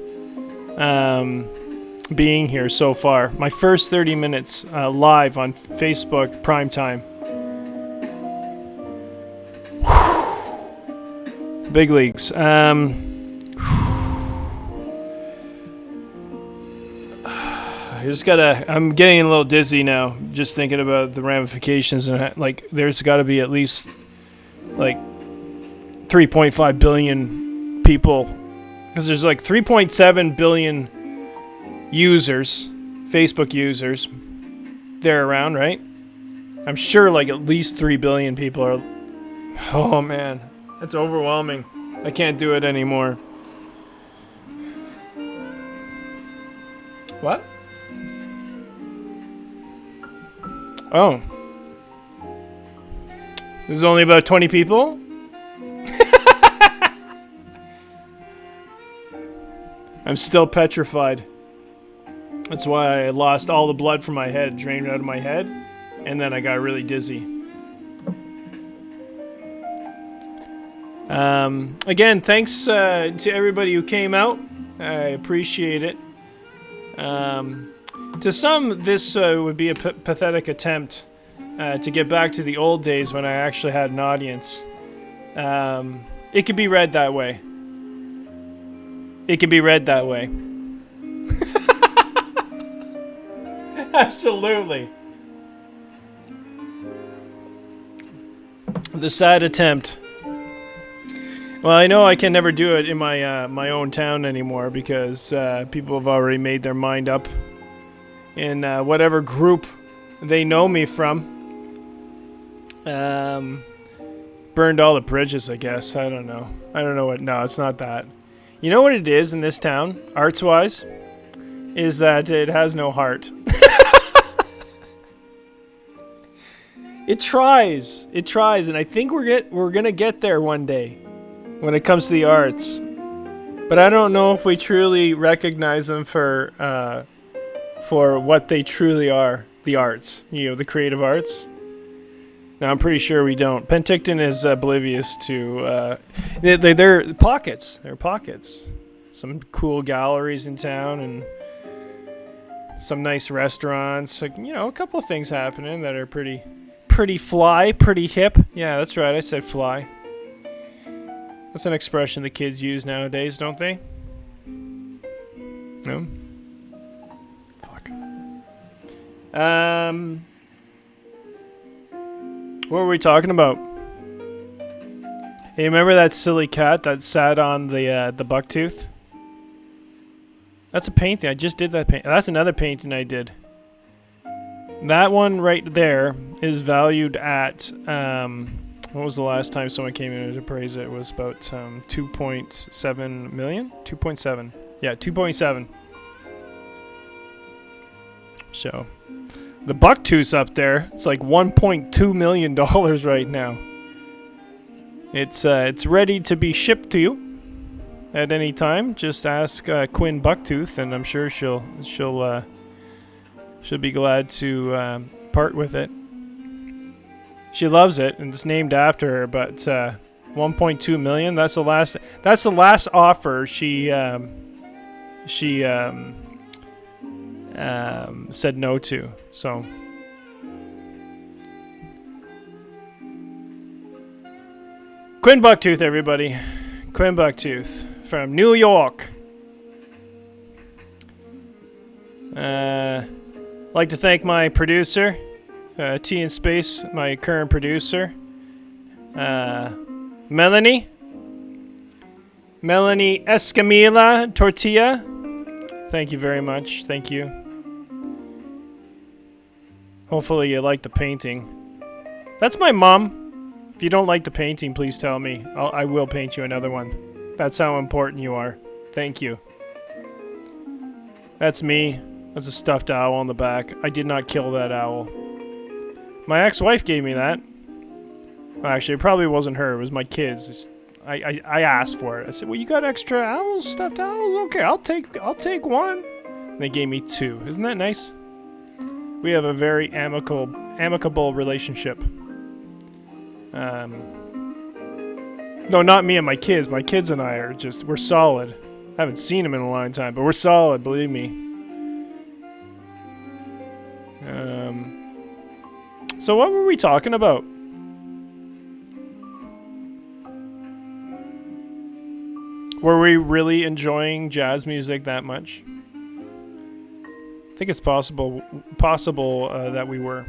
Being here so far. My first 30 minutes live on Facebook primetime. Big leagues. I'm getting a little dizzy now just thinking about the ramifications, and like there's got to be at least like 3.5 billion people, because there's like 3.7 billion users, Facebook users, they're around, right? I'm sure like at least 3 billion people are. Oh man, that's overwhelming. I can't do it anymore. What? Oh. There's only about 20 people? I'm still petrified. That's why I lost all the blood from my head, drained out of my head. and then I got really dizzy. Again, thanks to everybody who came out. I appreciate it. To some, this would be a pathetic attempt to get back to the old days when I actually had an audience. It could be read that way. It can be read that way. Absolutely. The sad attempt. Well, I know I can never do it in my my own town anymore because people have already made their mind up in whatever group they know me from. Burned all the bridges, I guess. I don't know. I don't know what. No, it's not that. You know what it is in this town, arts-wise, is that it has no heart. It tries, and I think we're gonna get there one day when it comes to the arts. But I don't know if we truly recognize them for what they truly are, the arts. You know, the creative arts. No, I'm pretty sure we don't. Penticton is oblivious to... they're pockets. They're pockets. Some cool galleries in town and some nice restaurants. Like, you know, a couple of things happening that are pretty fly, pretty hip. Yeah, that's right. I said fly. That's an expression the kids use nowadays, don't they? No? Fuck. What were we talking about? Hey, remember that silly cat that sat on the bucktooth? That's a painting. I just did that paint. That's another painting I did. That one right there is valued at what was the last time someone came in to appraise it? It was about 2.7 million? 2.7. Yeah, 2.7. So the bucktooth's up there. It's like $1.2 million right now. It's ready to be shipped to you at any time. Just ask Quinn Bucktooth, and I'm sure she'll be glad to part with it. She loves it, and it's named after her. But 1.2 million. That's the last offer she said no to. So Quinn Bucktooth, everybody. Quinn Bucktooth from New York. Like to thank my producer, T in Space, my current producer, Melanie Escamilla Tortilla. Thank you very much. Thank you. Hopefully you like the painting. That's my mom. If you don't like the painting, please tell me. I will paint you another one. That's how important you are. Thank you. That's me. That's a stuffed owl on the back. I did not kill that owl. My ex-wife gave me that. Well, actually, it probably wasn't her. It was my kids. I asked for it. I said, "Well, you got extra owls, stuffed owls? Okay, I'll take one." And they gave me two. Isn't that nice? We have a very amicable relationship. No, not me and my kids. My kids and I are we're solid. I haven't seen them in a long time, but we're solid, believe me. So what were we talking about? Were we really enjoying jazz music that much? I think it's possible that we were.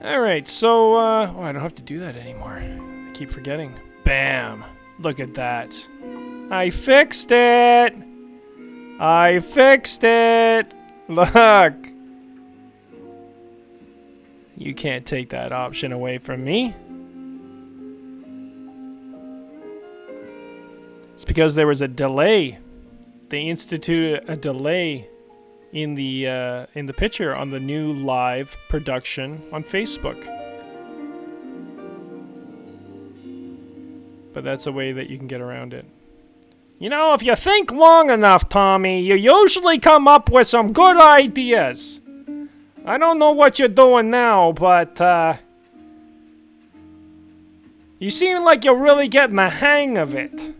Alright, so, I don't have to do that anymore. I keep forgetting. Bam! Look at that. I fixed it! I fixed it! Look! You can't take that option away from me. It's because there was a delay. They instituted a delay in the picture on the new live production on Facebook. But that's a way that you can get around it. You know, if you think long enough, Tommy, you usually come up with some good ideas. I don't know what you're doing now, but you seem like you're really getting the hang of it.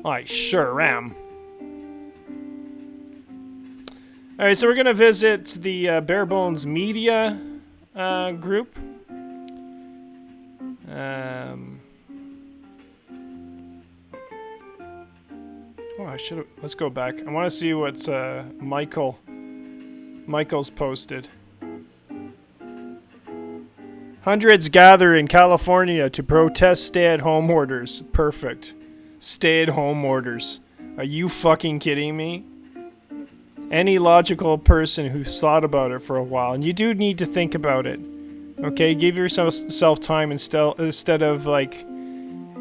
I sure am. Alright, so we're gonna visit the Bare Bones Media group. Oh, I should have. Let's go back. I want to see what's Michael's posted. Hundreds gather in California to protest stay-at-home orders. Perfect. Stay-at-home orders. Are you fucking kidding me? Any logical person who's thought about it for a while, and you do need to think about it. Okay, give yourself time instead of like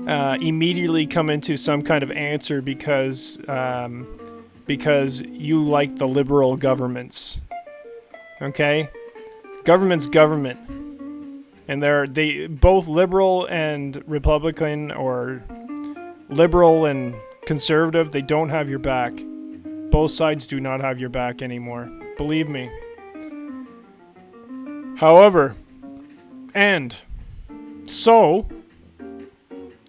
immediately come into some kind of answer because you like the liberal governments. Okay, government's government, and they both liberal and Republican or liberal and conservative. They don't have your back. Both sides do not have your back anymore. Believe me. However, and so,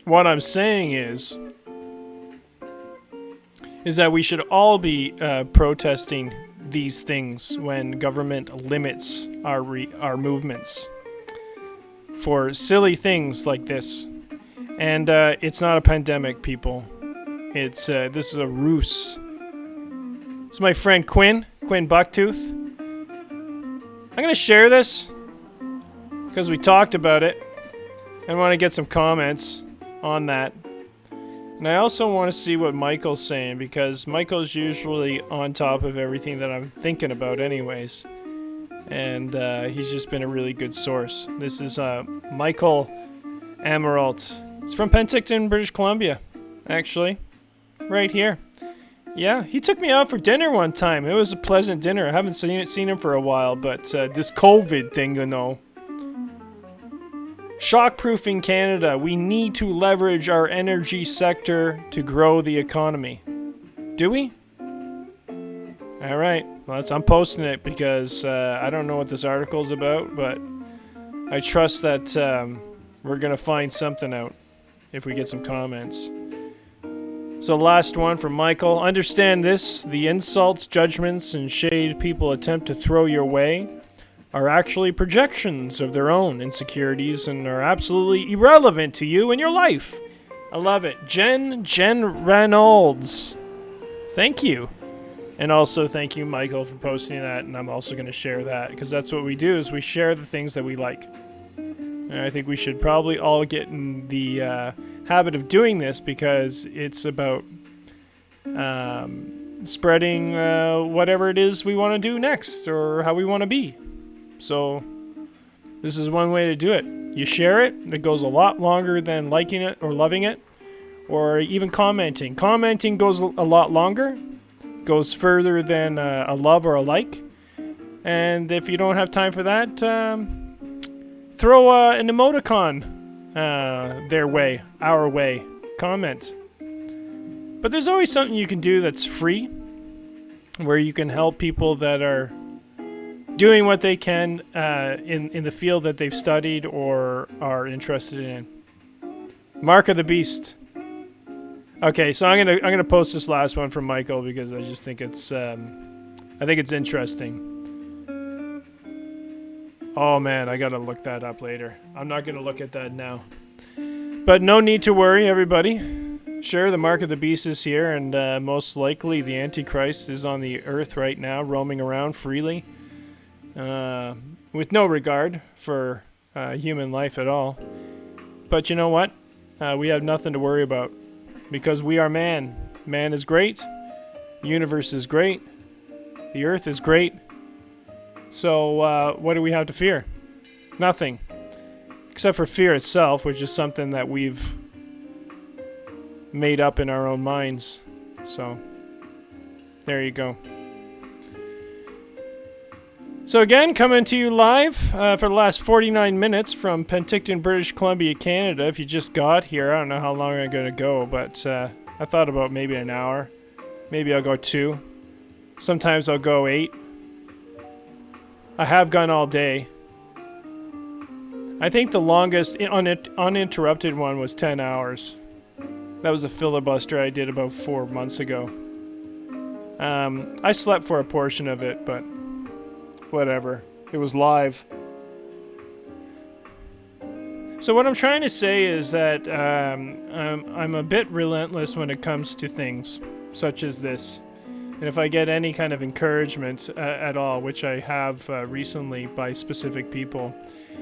what I'm saying is that we should all be protesting these things when government limits our movements for silly things like this. And it's not a pandemic, people. It's this is a ruse. It's my friend Quinn Bucktooth. I'm gonna share this because we talked about it. I want to get some comments on that. And I also want to see what Michael's saying, because Michael's usually on top of everything that I'm thinking about anyways. And he's just been a really good source. This is Michael Amaralt. He's from Penticton, British Columbia, actually. Right here. Yeah, he took me out for dinner one time. It was a pleasant dinner. I haven't seen him for a while, but this COVID thing, you know. Shockproofing Canada. We need to leverage our energy sector to grow the economy. Do we? Alright, well, I'm posting it because I don't know what this article's about, but I trust that we're going to find something out if we get some comments. So last one from Michael. Understand this, the insults, judgments, and shade people attempt to throw your way are actually projections of their own insecurities and are absolutely irrelevant to you and your life. I love it. Jen Reynolds. Thank you. And also thank you, Michael, for posting that, and I'm also going to share that, because that's what we do, is we share the things that we like. And I think we should probably all get in the habit of doing this, because it's about spreading whatever it is we want to do next, or how we want to be. So this is one way to do it. You share it. It goes a lot longer than liking it or loving it, or even commenting. Commenting goes a lot longer, goes further than a love or a like. And if you don't have time for that, throw an emoticon their way, our way. Comment. But there's always something you can do that's free, where you can help people that are doing what they can in the field that they've studied or are interested in. Mark of the Beast. Okay, so I'm gonna post this last one from Michael because I just think it's interesting. Oh man, I gotta look that up later. I'm not gonna look at that now. But no need to worry, everybody. Sure, the Mark of the Beast is here, and most likely the Antichrist is on the earth right now, roaming around freely. With no regard for human life at all. But you know what? We have nothing to worry about, because we are man. Man is great. The universe is great. The earth is great. So what do we have to fear? Nothing. Except for fear itself, which is something that we've made up in our own minds. So there you go. So again, coming to you live for the last 49 minutes from Penticton, British Columbia, Canada. If you just got here, I don't know how long I'm going to go, but I thought about maybe an hour. Maybe I'll go 2. Sometimes I'll go 8. I have gone all day. I think the longest uninterrupted one was 10 hours. That was a filibuster I did about 4 months ago. I slept for a portion of it, but whatever. It was live. So what I'm trying to say is that I'm a bit relentless when it comes to things such as this. And if I get any kind of encouragement at all, which I have recently by specific people,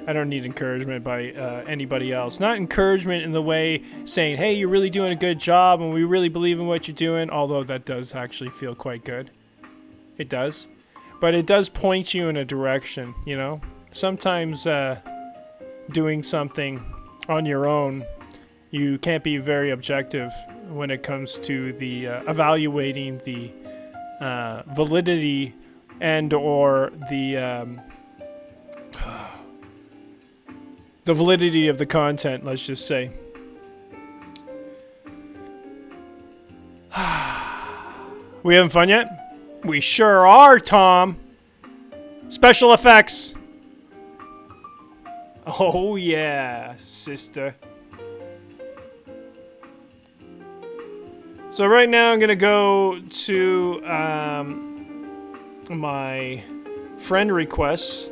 I don't need encouragement by anybody else. Not encouragement in the way saying, hey, you're really doing a good job and we really believe in what you're doing, although that does actually feel quite good. It does. But it does point you in a direction, you know? Sometimes doing something on your own, you can't be very objective when it comes to the evaluating the validity and or the validity of the content, let's just say. We having fun yet? We sure are, Tom. Special effects. Oh yeah, sister. So right now I'm gonna go to my friend requests.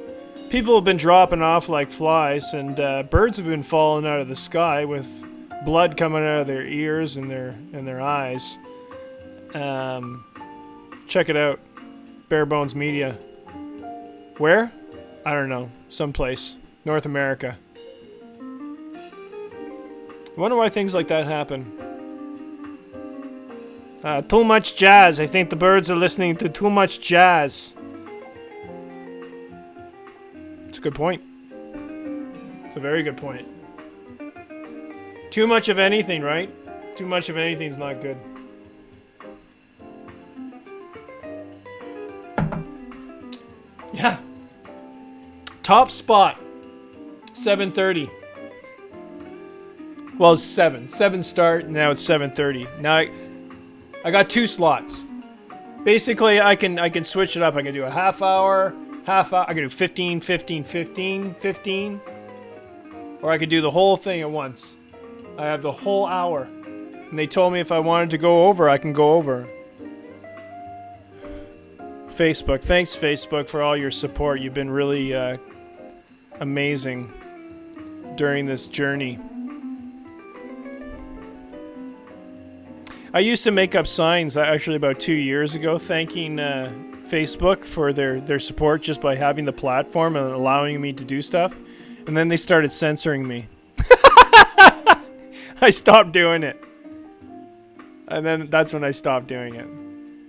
People have been dropping off like flies, and birds have been falling out of the sky with blood coming out of their ears and their eyes. Check it out, Bare Bones Media. Where? I don't know. Someplace. North America. I wonder why things like that happen. Too much jazz. I think the birds are listening to too much jazz. It's a good point. It's a very good point. Too much of anything, right? Too much of anything is not good. Yeah. Top spot. 7:30. Well, it's 7. 7 start, now it's 7:30. Now I got 2 slots. Basically, I can switch it up. I can do a half hour. I can do 15, 15, 15, 15. Or I could do the whole thing at once. I have the whole hour. And they told me if I wanted to go over, I can go over. Facebook. Thanks, Facebook, for all your support. You've been really amazing during this journey. I used to make up signs actually about 2 years ago thanking Facebook for their support just by having the platform and allowing me to do stuff. And then they started censoring me. I stopped doing it. And then that's when I stopped doing it.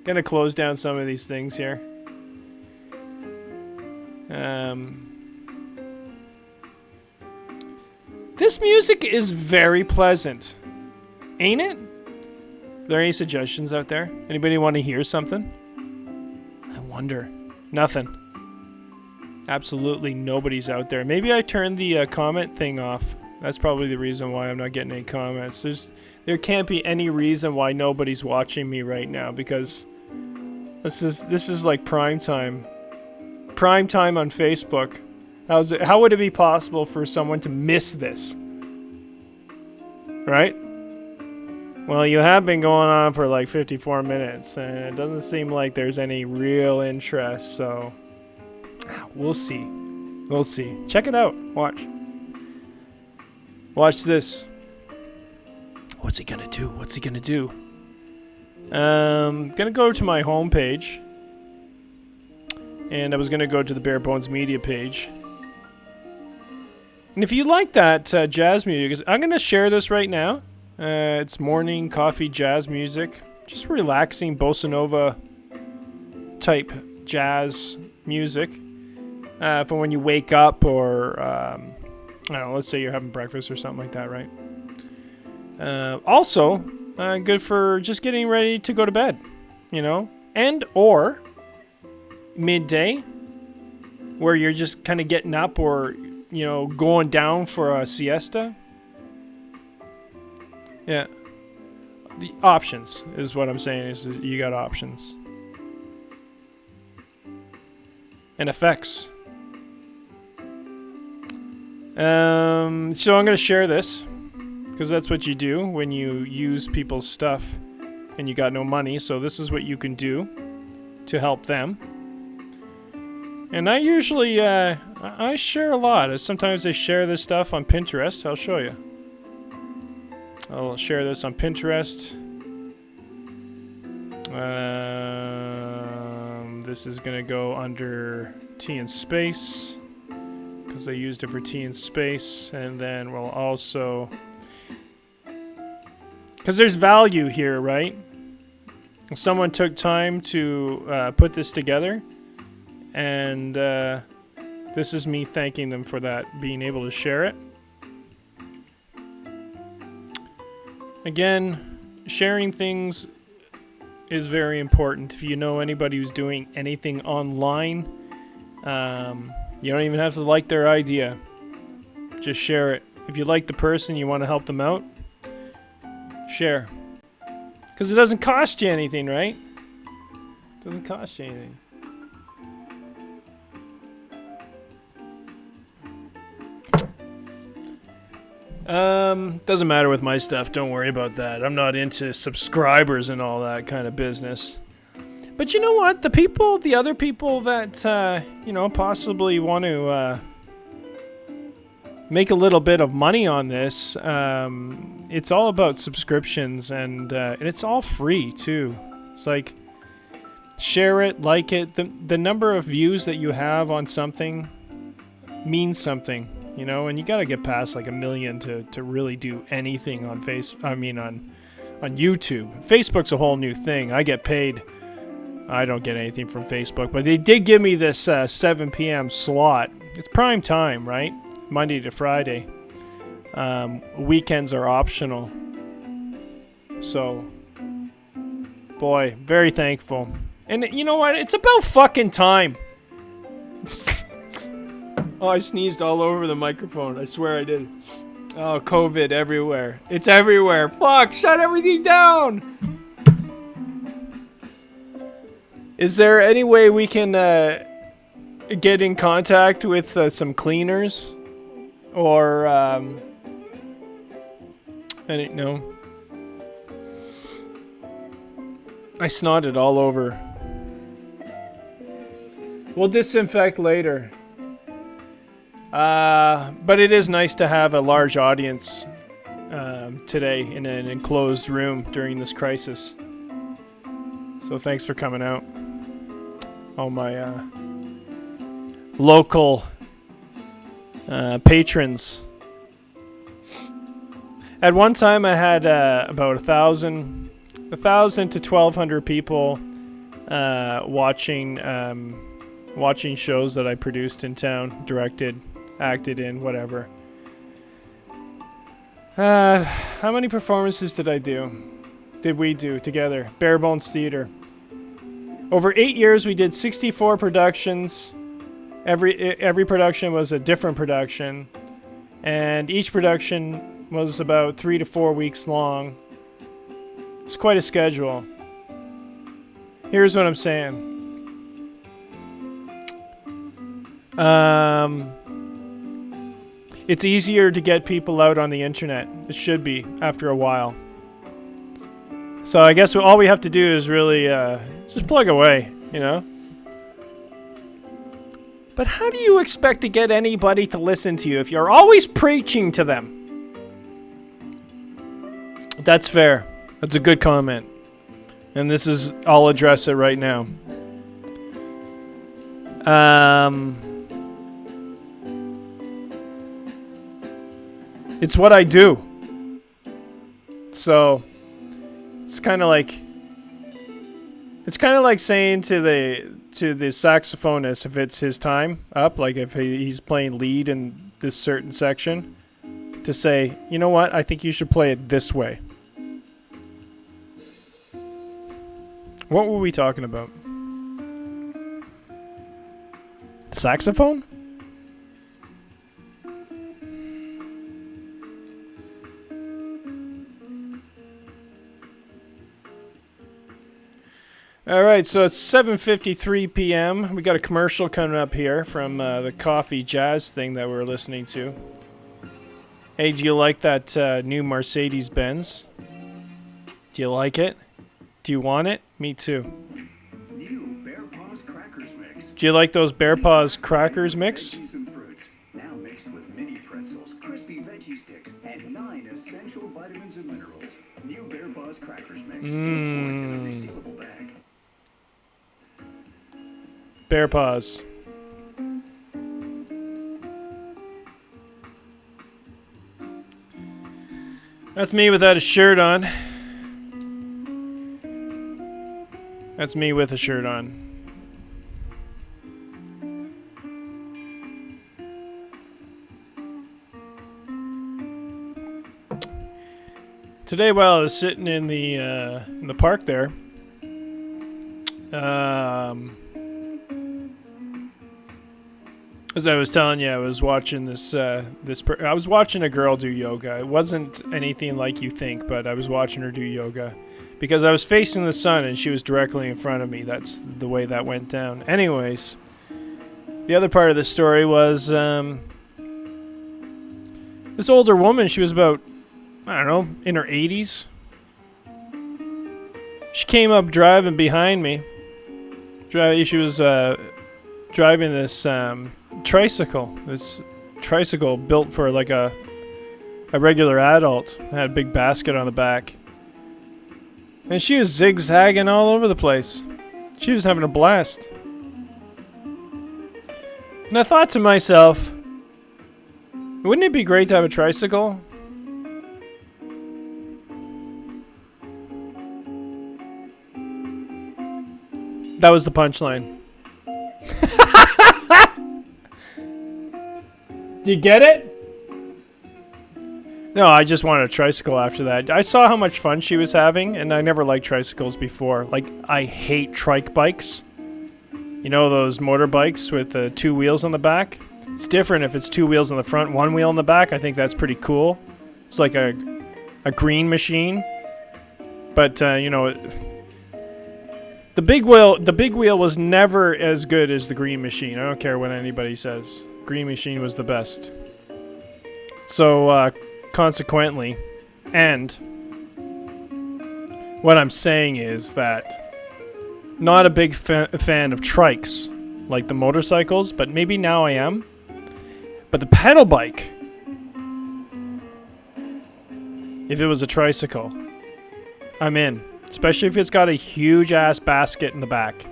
Gonna close down some of these things here. This music is very pleasant. Ain't it? Are there any suggestions out there? Anybody want to hear something? I wonder. Nothing. Absolutely nobody's out there. Maybe I turned the comment thing off. That's probably the reason why I'm not getting any comments. There can't be any reason why nobody's watching me right now, because this is like prime time. Prime time on Facebook. How would it be possible for someone to miss this? Right? Well, you have been going on for like 54 minutes, and it doesn't seem like there's any real interest, so we'll see. We'll see. Check it out. Watch. Watch this. What's he gonna do? What's he gonna do? Gonna go to my homepage, and I was gonna go to the Bare Bones Media page. And if you like that jazz music, I'm gonna share this right now. It's morning coffee jazz music, just relaxing bossa nova type jazz music for when you wake up, or I don't know, let's say you're having breakfast or something like that, right? Also, good for just getting ready to go to bed, you know, and or midday, where you're just kind of getting up, or you know, going down for a siesta. Yeah. The options is what I'm saying, is that you got options. And effects. So I'm going to share this because that's what you do when you use people's stuff and you got no money. So this is what you can do to help them. And I usually, I share a lot. Sometimes I share this stuff on Pinterest. I'll show you. I'll share this on Pinterest. This is going to go under Tea and Space because I used it for Tea and Space. And then we'll also... because there's value here, right? Someone took time to put this together. And this is me thanking them for that, being able to share it. Again, sharing things is very important. If you know anybody who's doing anything online, you don't even have to like their idea. Just share it. If you like the person, you want to help them out, share. Because it doesn't cost you anything, right? It doesn't cost you anything. Doesn't matter with my stuff. Don't worry about that. I'm not into subscribers and all that kind of business. But you know what? The other people that, possibly want to, make a little bit of money on this, it's all about subscriptions and it's all free too. It's like, share it, like it. The number of views that you have on something means something. You know, and you gotta get past like 1 million to really do anything on on YouTube. Facebook's a whole new thing. I get paid. I don't get anything from Facebook, but they did give me this 7 p.m. slot. It's prime time, right? Monday to Friday. Weekends are optional. So, boy, very thankful. And you know what? It's about fucking time. Oh, I sneezed all over the microphone. I swear I did. Oh, COVID everywhere. It's everywhere. Fuck, shut everything down. Is there any way we can get in contact with some cleaners? Or, no. I snotted all over. We'll disinfect later. But it is nice to have a large audience today in an enclosed room during this crisis. So thanks for coming out. All my local patrons. At one time I had about 1,000 to 1,200 people watching shows that I produced in town, directed, acted in, whatever. How many performances did we do together? Bare Bones Theater. Over 8 years we did 64 productions. Every production was a different production, and each production was about 3 to 4 weeks long. It's quite a schedule. Here's what I'm saying. It's easier to get people out on the internet. It should be, after a while. So I guess all we have to do is really just plug away, you know? But how do you expect to get anybody to listen to you if you're always preaching to them? That's fair. That's a good comment. And I'll address it right now. It's what I do. So it's kind of like saying to the saxophonist, if it's his time up, like if he's playing lead in this certain section, to say, you know what, I think you should play it this way. What were we talking about? Saxophone? Alright, so it's 7:53 p.m. We got a commercial coming up here from the coffee jazz thing that we're listening to. Hey, do you like that new Mercedes-Benz? Do you like it? Do you want it? Me too. New Bear Paws Crackers Mix. Do you like those Bear Paws crackers mix? Veggies and fruits. Now mixed with mini pretzels, crispy veggie sticks, and 9 essential vitamins and minerals. New Bear Paws Crackers Mix. In a resealable bag. Bear Paws. That's me without a shirt on. That's me with a shirt on. Today, while I was sitting in the park there, as I was telling you, I was watching I was watching a girl do yoga. It wasn't anything like you think, but I was watching her do yoga because I was facing the sun and she was directly in front of me. That's the way that went down. Anyways, the other part of the story was this older woman. She was about, I don't know, in her 80s. She came up driving behind me. She was driving this tricycle. This tricycle built for like a regular adult. It had a big basket on the back. And she was zigzagging all over the place. She was having a blast. And I thought to myself, wouldn't it be great to have a tricycle? That was the punchline. Do you get it? No, I just wanted a tricycle after that. I saw how much fun she was having, and I never liked tricycles before. Like, I hate trike bikes. You know those motorbikes with 2 wheels on the back? It's different if it's 2 wheels on the front, 1 wheel on the back. I think that's pretty cool. It's like a green machine. But, you know, the big wheel was never as good as the green machine. I don't care what anybody says. Green machine was the best. So, consequently, and what I'm saying is that not a big fan of trikes, like the motorcycles, but maybe now I am. But the pedal bike, if it was a tricycle, I'm in. Especially if it's got a huge ass basket in the back.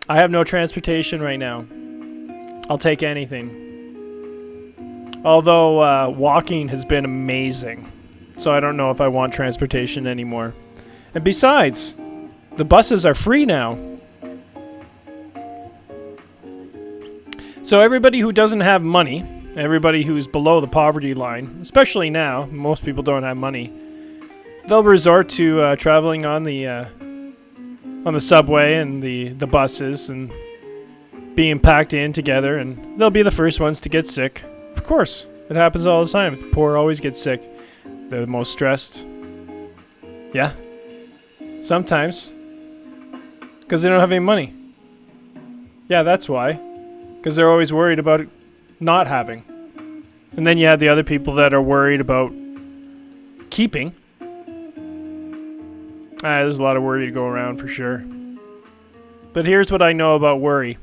I have no transportation right now. I'll take anything. Although walking has been amazing. So I don't know if I want transportation anymore. And besides, the buses are free now. So everybody who doesn't have money, everybody who's below the poverty line, especially now, most people don't have money, they'll resort to traveling on the subway and the buses and being packed in together, and they'll be the first ones to get sick. Of course, it happens all the time. The poor always get sick. They're the most stressed. Yeah. Sometimes. Because they don't have any money. Yeah, that's why. Because they're always worried about not having. And then you have the other people that are worried about keeping. There's a lot of worry to go around for sure. But here's what I know about worry.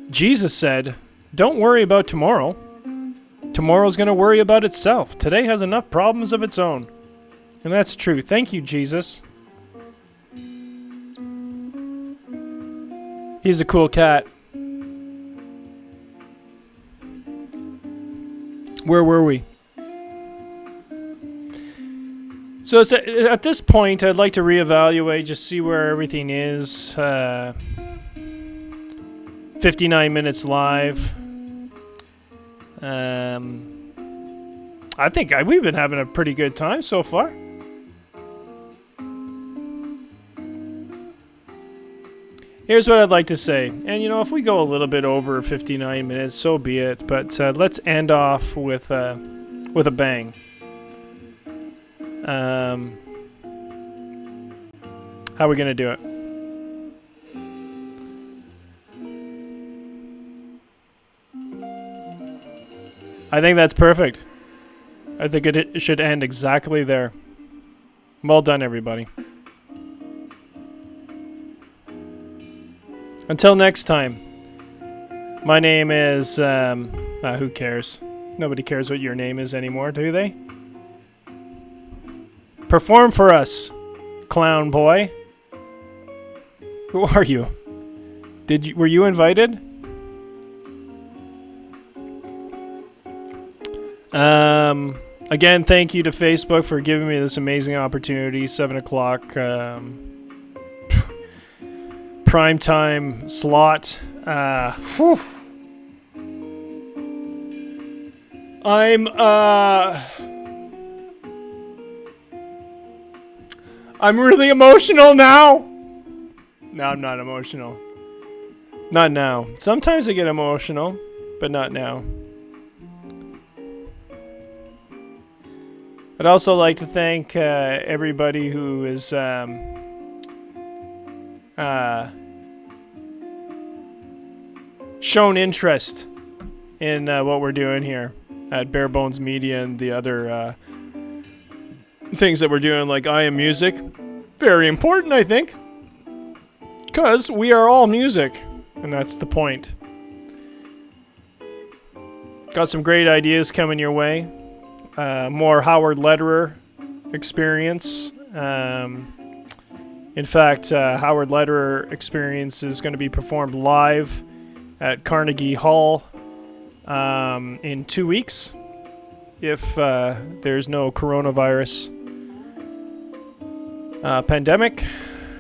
Jesus said, don't worry about tomorrow. Tomorrow's going to worry about itself. Today has enough problems of its own. And that's true. Thank you, Jesus. He's a cool cat. Where were we? So at this point, I'd like to reevaluate, just see where everything is. 59 minutes live. I think we've been having a pretty good time so far. Here's what I'd like to say. And, you know, if we go a little bit over 59 minutes, so be it. But let's end off with a bang. How are we going to do it? I think that's perfect. I think it should end exactly there. Well done, everybody. Until next time, my name is, who cares? Nobody cares what your name is anymore, do they? Perform for us, clown boy. Who are you? Were you invited? Again, thank you to Facebook for giving me this amazing opportunity. 7 o'clock, prime time slot. I'm really emotional now. No, I'm not emotional. Not now. Sometimes I get emotional, but not now. I'd also like to thank everybody who is shown interest in what we're doing here at Bare Bones Media and the other things that we're doing, like I Am Music. Very important, I think, because we are all music, and that's the point. Got some great ideas coming your way. More Howard Lederer experience. In fact, Howard Lederer experience is going to be performed live at Carnegie Hall in 2 weeks, if there's no coronavirus pandemic.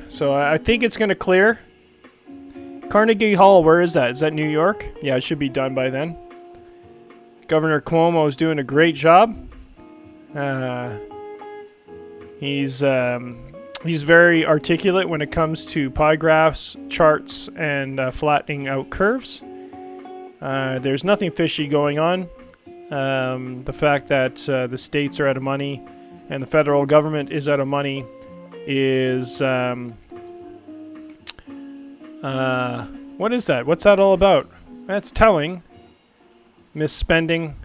So I think it's going to clear. Carnegie Hall, where is that? Is that New York? Yeah, it should be done by then. Governor Cuomo is doing a great job. He's very articulate when it comes to pie graphs, charts, and flattening out curves. There's nothing fishy going on. The fact that the states are out of money and the federal government is out of money is... what is that? What's that all about? That's telling. Misspending.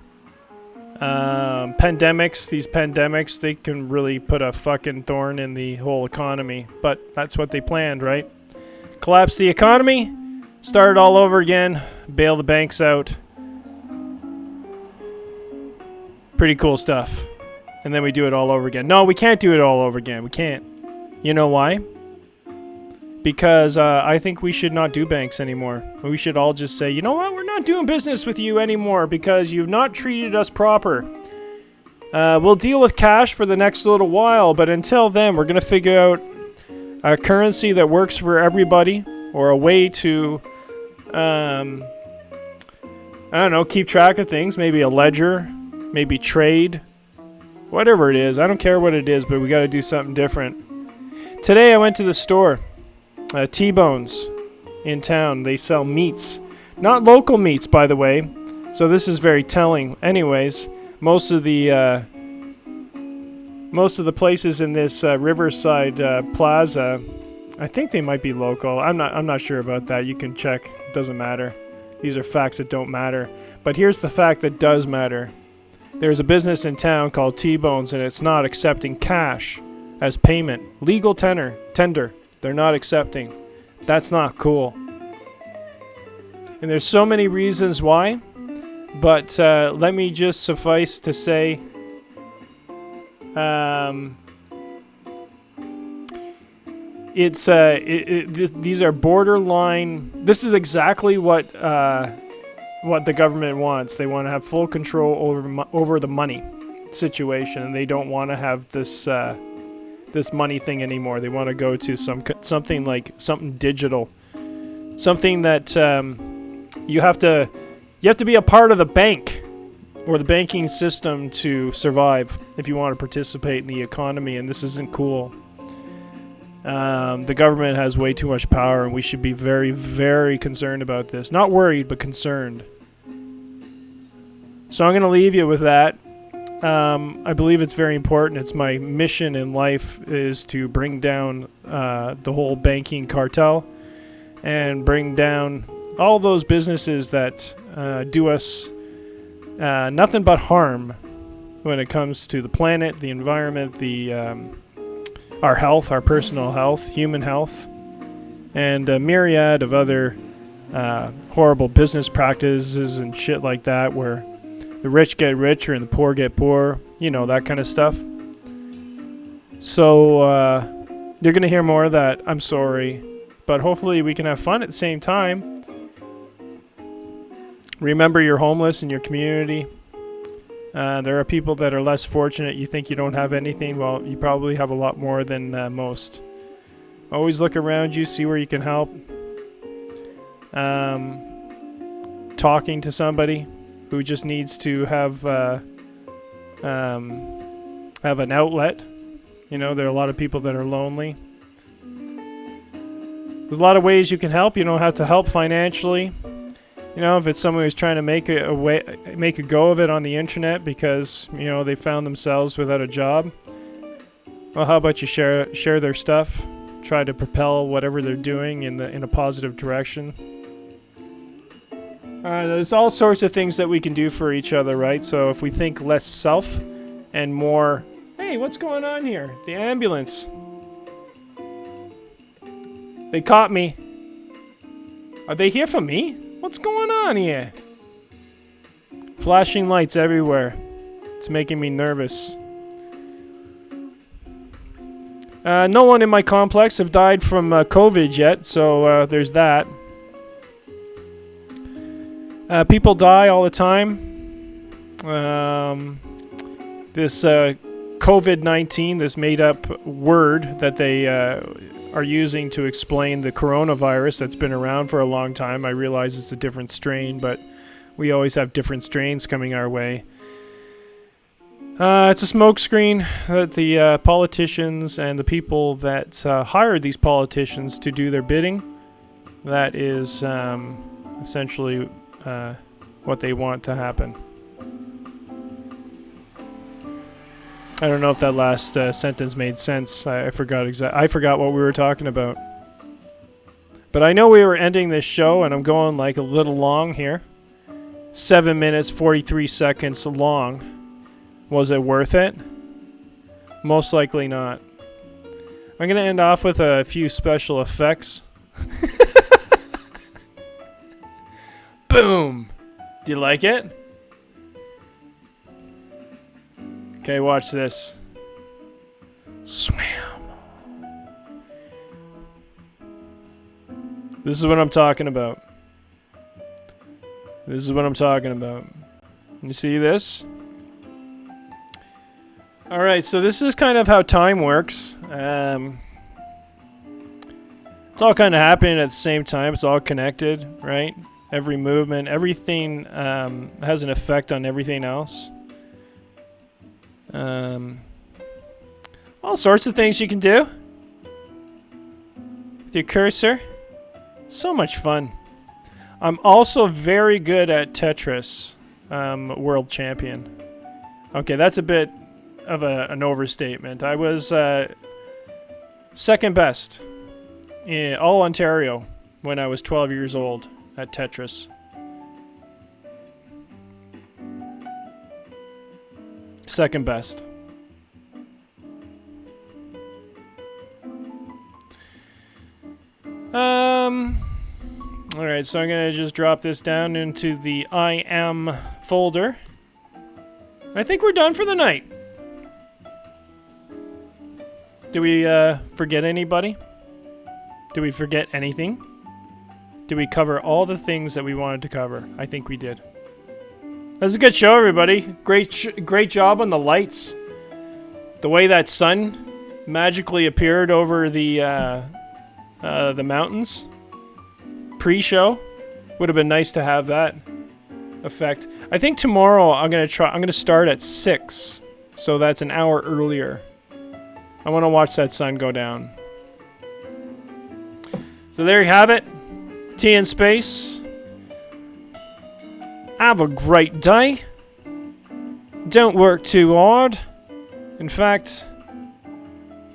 Pandemics. These pandemics, they can really put a fucking thorn in the whole economy. But that's what they planned, right? Collapse the economy. Start it all over again. Bail the banks out. Pretty cool stuff. And then we do it all over again. No, we can't do it all over again. We can't. You know why? Because I think we should not do banks anymore. We should all just say, you know what? We're not doing business with you anymore because you've not treated us proper. We'll deal with cash for the next little while, but until then, we're going to figure out a currency that works for everybody, or a way to, I don't know, keep track of things. Maybe a ledger, maybe trade, whatever it is. I don't care what it is, but we got to do something different. Today I went to the store. T-Bones in town. They sell meats. Not local meats, by the way. So this is very telling. Anyways, most of the places in this Riverside Plaza, I think they might be local. I'm not sure about that. You can check. It doesn't matter. These are facts that don't matter. But here's the fact that does matter. There's a business in town called T-Bones, and it's not accepting cash as payment. Legal tender. They're not accepting. That's not cool. And there's so many reasons why, but let me just suffice to say, these are borderline. This is exactly what the government wants. They want to have full control over the money situation, and they don't want to have this money thing anymore. They want to go to something digital, something that you have to be a part of the bank or the banking system to survive if you want to participate in the economy, and this isn't cool. The government has way too much power, and we should be very, very concerned about this. Not worried, but concerned. So I'm going to leave you with that. I believe it's very important. It's my mission in life is to bring down the whole banking cartel and bring down all those businesses that do us nothing but harm when it comes to the planet, the environment, our health, our personal health, human health, and a myriad of other horrible business practices and shit like that, where the rich get richer and the poor get poor, you know, that kind of stuff. So you're going to hear more of that. I'm sorry. But hopefully we can have fun at the same time. Remember, you're homeless in your community. There are people that are less fortunate. You think you don't have anything. Well, you probably have a lot more than most. Always look around you, see where you can help. Talking to somebody who just needs to have an outlet. You know, there are a lot of people that are lonely. There's a lot of ways you can help. You don't have to help financially. You know, if it's someone who's trying to make a go of it on the internet because, you know, they found themselves without a job, well, how about you share their stuff? Try to propel whatever they're doing in a positive direction. There's all sorts of things that we can do for each other, right? So if we think less self and more, hey, what's going on here? The ambulance. They caught me. Are they here for me? What's going on here? Flashing lights everywhere. It's making me nervous. No one in my complex have died from COVID yet, so there's that. People die all the time. This COVID-19, this made-up word that they are using to explain the coronavirus that's been around for a long time. I realize it's a different strain, but we always have different strains coming our way. It's a smokescreen that the politicians and the people that hired these politicians to do their bidding, that is essentially what they want to happen. I don't know if that last sentence made sense. I forgot what we were talking about. But I know we were ending this show, and I'm going like a little long here. 7 minutes, 43 seconds long. Was it worth it? Most likely not. I'm going to end off with a few special effects. Boom! Do you like it? Okay, watch this. Swam. This is what I'm talking about. This is what I'm talking about. You see this? Alright, so this is kind of how time works. It's all kind of happening at the same time. It's all connected, right? Every movement, everything has an effect on everything else. All sorts of things you can do with your cursor. So much fun. I'm also very good at Tetris. World champion. Okay, that's a bit of an overstatement. I was second best in all Ontario when I was 12 years old at Tetris. Second best. Alright, so I'm gonna just drop this down into the I am folder. I think we're done for the night. Did we forget anybody? Did we forget anything? Did we cover all the things that we wanted to cover? I think we did. That was a good show, everybody. Great job on the lights. The way that sun magically appeared over the mountains. Pre-show would have been nice to have that effect. I think tomorrow I'm gonna start at 6, so that's an hour earlier. I want to watch that sun go down. So there you have it. Tea in space. Have a great day. Don't work too hard. In fact,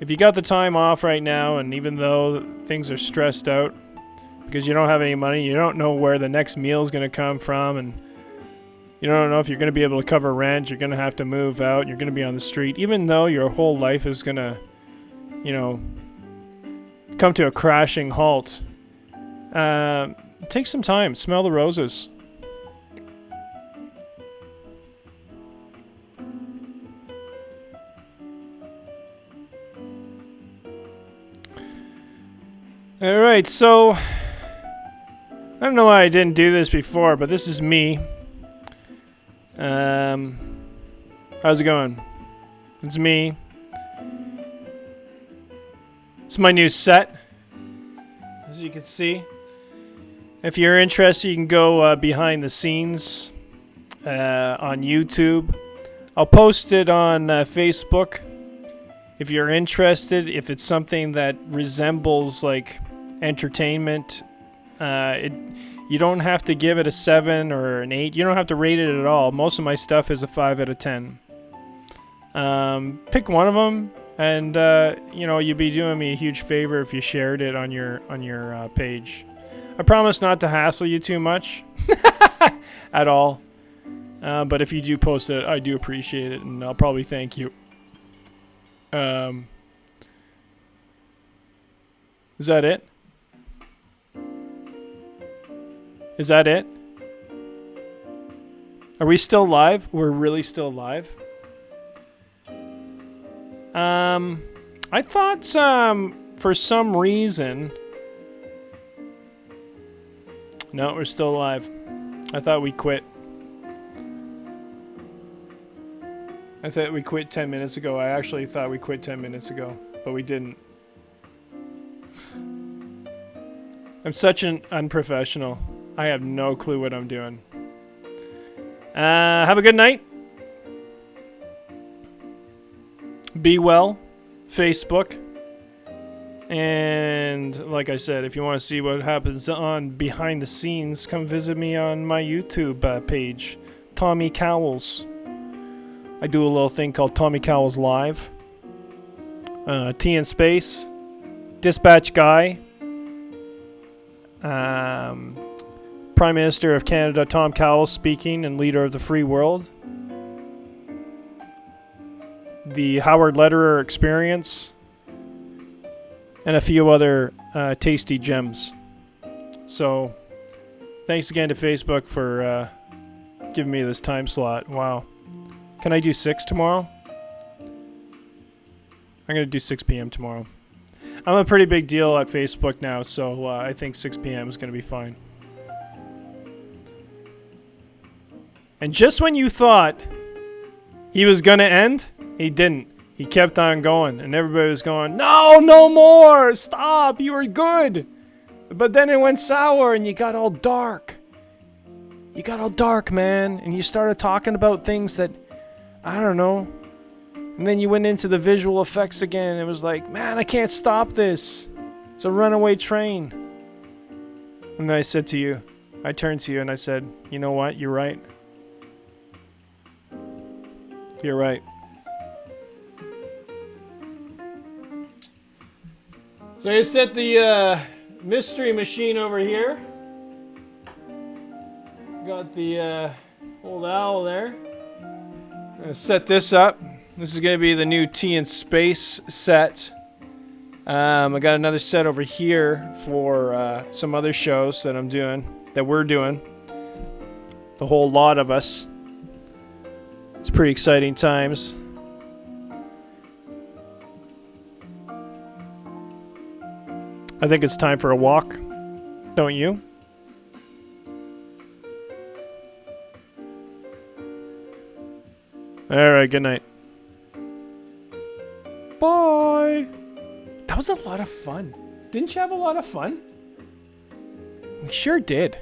if you got the time off right now, and even though things are stressed out because you don't have any money, you don't know where the next meal is going to come from, and You don't know if you're going to be able to cover rent. You're going to have to move out. You're going to be on the street. Even though your whole life is going to, you know, come to a crashing halt. Take some time. Smell the roses. Alright, so I don't know why I didn't do this before, but this is me. How's it going? It's me. It's my new set, as you can see. If you're interested, you can go behind the scenes on YouTube. I'll post it on Facebook. If you're interested, if it's something that resembles like entertainment, you don't have to give it a 7 or an 8. You don't have to rate it at all. Most of my stuff is a 5 out of 10. Pick one of them, and you know, you'd be doing me a huge favor if you shared it on your page. I promise not to hassle you too much at all. But if you do post it, I do appreciate it, and I'll probably thank you. Is that it? Is that it? Are we still live? We're really still live? I thought for some reason... No, we're still live. I thought we quit. I thought we quit 10 minutes ago. I actually thought we quit 10 minutes ago, but we didn't. I'm such an unprofessional. I have no clue what I'm doing. Have a good night. Be well. Facebook. And like I said, if you want to see what happens on behind the scenes, come visit me on my YouTube page, Tommy Cowles. I do a little thing called Tommy Cowles Live. T in Space. Dispatch Guy. Prime Minister of Canada Tom Cowles speaking, and leader of the free world. The Howard Lederer Experience. And a few other tasty gems. So, thanks again to Facebook for giving me this time slot. Wow. Can I do 6 tomorrow? I'm going to do 6 p.m. tomorrow. I'm a pretty big deal at Facebook now, so I think 6 p.m. is going to be fine. And just when you thought he was going to end, he didn't. He kept on going, and everybody was going, no, no more, stop, you were good. But then it went sour, and you got all dark. You got all dark, man, and you started talking about things that, I don't know. And then you went into the visual effects again. It was like, man, I can't stop this. It's a runaway train. And then I said to you, I turned to you and I said, you know what, you're right. You're right. So I set the mystery machine over here. Got the old owl there. I'm gonna set this up. This is gonna be the new T in Space set. I got another set over here for some other shows that I'm doing, that we're doing. The whole lot of us. It's pretty exciting times. I think it's time for a walk, don't you? Alright, good night. Bye! That was a lot of fun. Didn't you have a lot of fun? We sure did.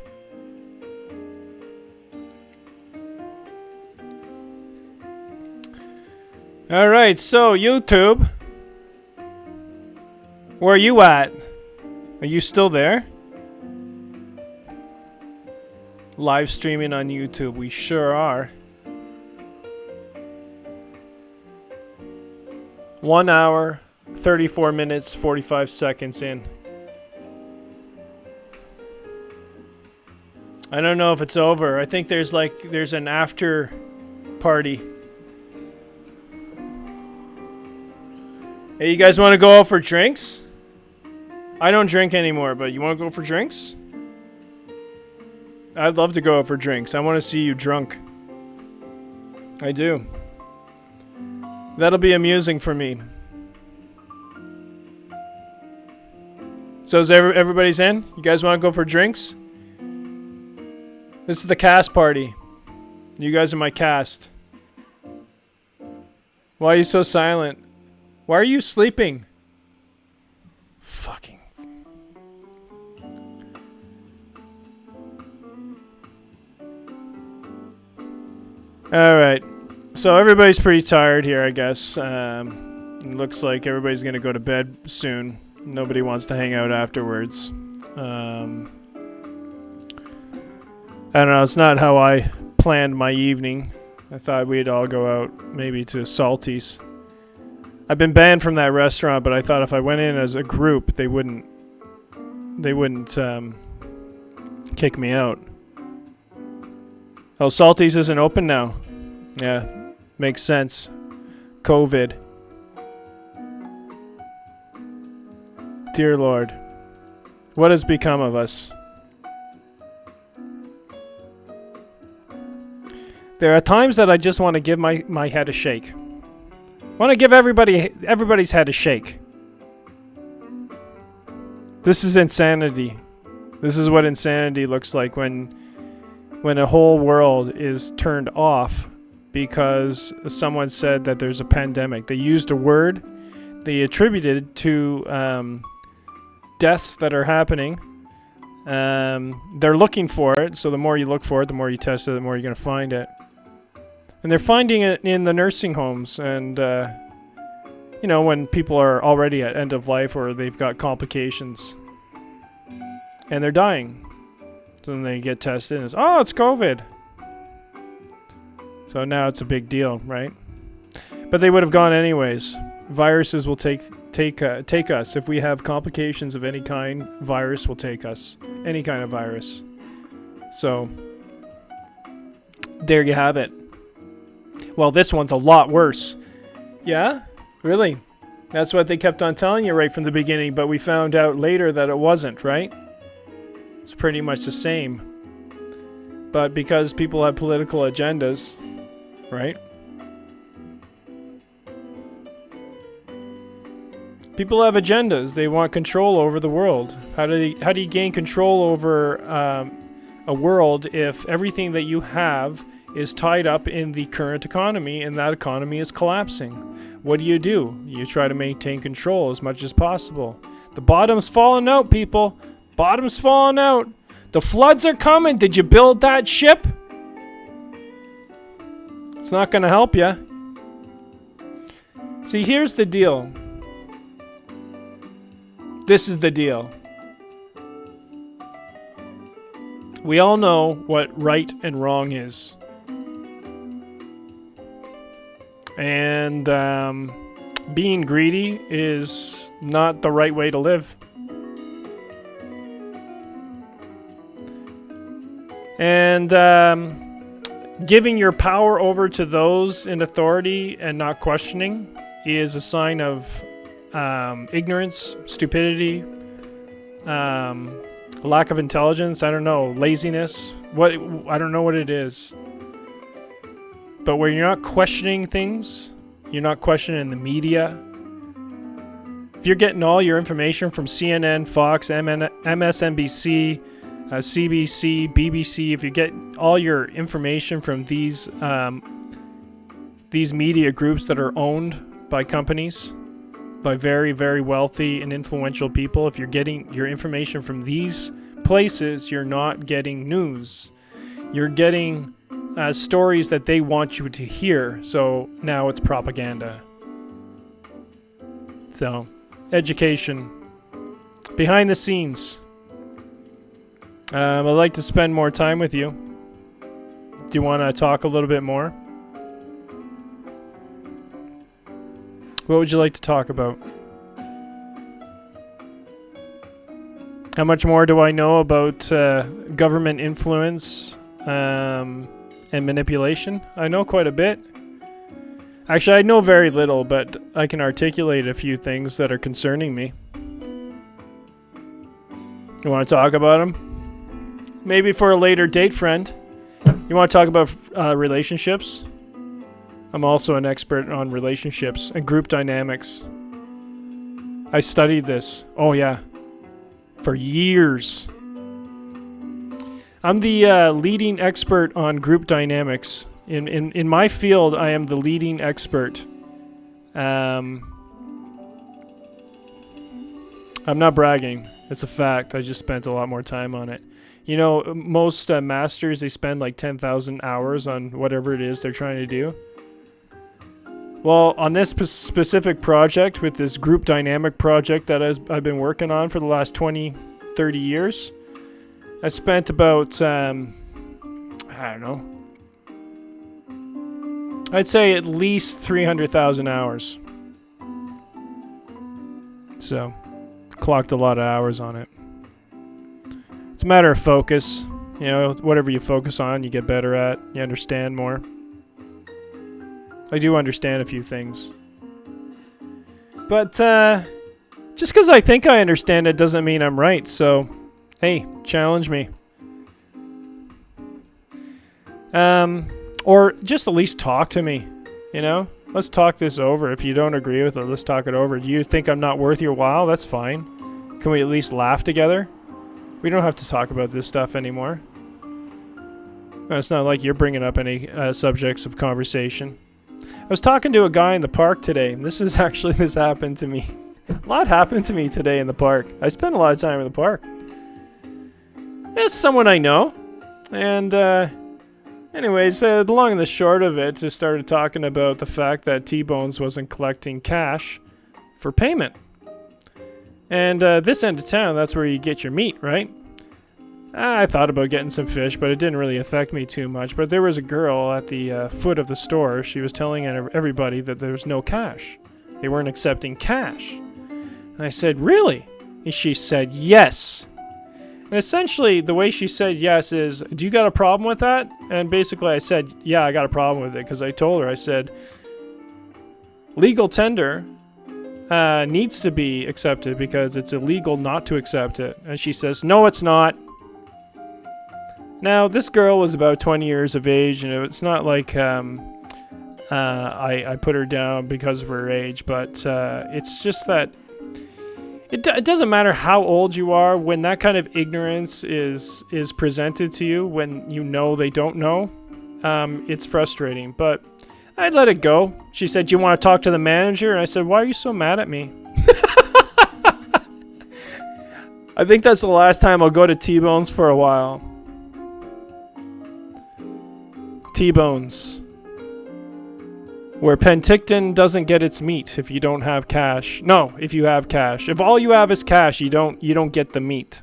Alright, so YouTube. Where are you at? Are you still there? Live streaming on YouTube, we sure are. 1 hour, 34 minutes, 45 seconds in. I don't know if it's over. I think there's an after party. Hey, you guys want to go out for drinks? I don't drink anymore, but you want to go for drinks? I'd love to go out for drinks. I want to see you drunk. I do. That'll be amusing for me. So is everybody's in? You guys want to go for drinks? This is the cast party. You guys are my cast. Why are you so silent? Why are you sleeping? Fucking. Alright. So everybody's pretty tired here, I guess. It looks like everybody's gonna go to bed soon. Nobody wants to hang out afterwards. I don't know, it's not how I planned my evening. I thought we'd all go out, maybe to Salty's. I've been banned from that restaurant, but I thought if I went in as a group, they wouldn't kick me out. Oh, Salty's isn't open now. Yeah, makes sense. COVID. Dear Lord, what has become of us? There are times that I just want to give my head a shake. I want to give everybody's head a shake. This is insanity. This is what insanity looks like when a whole world is turned off because someone said that there's a pandemic. They used a word they attributed to deaths that are happening. They're looking for it, so the more you look for it, the more you test it, the more you're going to find it. And they're finding it in the nursing homes and, you know, when people are already at end of life or they've got complications. And they're dying. So then they get tested and it's, oh, it's COVID. So now it's a big deal, right? But they would have gone anyways. Viruses will take us. If we have complications of any kind, virus will take us. Any kind of virus. So, there you have it. Well, this one's a lot worse. Yeah? Really? That's what they kept on telling you right from the beginning, but we found out later that it wasn't, right? It's pretty much the same. But because people have political agendas, right? People have agendas. They want control over the world. How do you gain control over a world if everything that you have is tied up in the current economy and that economy is collapsing? What do? You try to maintain control as much as possible. The bottom's falling out, people. Bottom's falling out. The floods are coming. Did you build that ship? It's not going to help you. See, here's the deal. This is the deal. We all know what right and wrong is. And being greedy is not the right way to live. And giving your power over to those in authority and not questioning is a sign of ignorance, stupidity, lack of intelligence, I don't know, laziness. I don't know what it is. But when you're not questioning things, you're not questioning the media. If you're getting all your information from CNN, Fox, MSNBC, CBC, BBC, if you get all your information from these media groups that are owned by companies, by very, very wealthy and influential people, if you're getting your information from these places, you're not getting news. You're getting stories that they want you to hear. So now it's propaganda. So, education. Behind the scenes. I'd like to spend more time with you. Do you want to talk a little bit more? What would you like to talk about? How much more do I know about government influence and manipulation? I know quite a bit. Actually, I know very little, but I can articulate a few things that are concerning me. You want to talk about them? Maybe for a later date, friend. You want to talk about relationships? I'm also an expert on relationships and group dynamics. I studied this. Oh, yeah. For years. I'm the leading expert on group dynamics. In my field, I am the leading expert. I'm not bragging. It's a fact. I just spent a lot more time on it. You know, most masters, they spend like 10,000 hours on whatever it is they're trying to do. Well, on this specific project, with this group dynamic project that I've been working on for the last 20, 30 years, I spent about, I don't know, I'd say at least 300,000 hours. So, clocked a lot of hours on it. It's a matter of focus. You know, whatever you focus on, you get better at, you understand more. I do understand a few things. But, just because I think I understand it doesn't mean I'm right, so, hey, challenge me. Or just at least talk to me, you know? Let's talk this over. If you don't agree with it, let's talk it over. Do you think I'm not worth your while? That's fine. Can we at least laugh together? We don't have to talk about this stuff anymore. It's not like you're bringing up any subjects of conversation. I was talking to a guy in the park today. This happened to me. A lot happened to me today in the park. I spent a lot of time in the park. It's someone I know. And, anyways, the long and the short of it, just started talking about the fact that T-Bones wasn't collecting cash for payment. And this end of town, that's where you get your meat, right? I thought about getting some fish, but it didn't really affect me too much. But there was a girl at the foot of the store. She was telling everybody that there was no cash. They weren't accepting cash. And I said, really? And she said, yes. And essentially, the way she said yes is, do you got a problem with that? And basically I said, yeah, I got a problem with it. Because I told her, I said, legal tender needs to be accepted because it's illegal not to accept it. And she says, no, it's not. Now, this girl was about 20 years of age, and it's not like I put her down because of her age, but it's just that it doesn't matter how old you are, when that kind of ignorance is presented to you, when you know they don't know, it's frustrating. But I'd let it go. She said, do you want to talk to the manager? And I said, why are you so mad at me? I think that's the last time I'll go to T-Bones for a while. T-Bones, where Penticton doesn't get its meat if you don't have cash. No, if you have cash. If all you have is cash, you don't get the meat.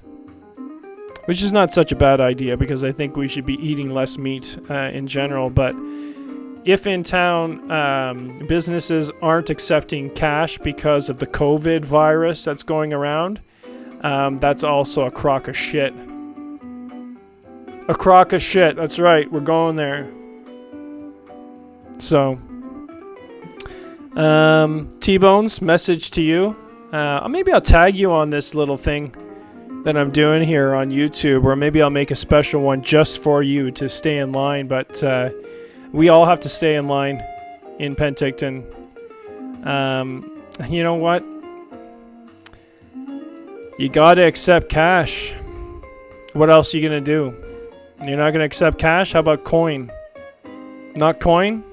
Which is not such a bad idea, because I think we should be eating less meat in general. But if in town businesses aren't accepting cash because of the COVID virus that's going around, that's also a crock of shit. A crock of shit. That's right. We're going there. So, T-Bones, message to you. Maybe I'll tag you on this little thing that I'm doing here on YouTube, or maybe I'll make a special one just for you to stay in line. But we all have to stay in line in Penticton. You know what? You gotta accept cash. What else are you gonna do? You're not gonna accept cash? How about coin? Not coin?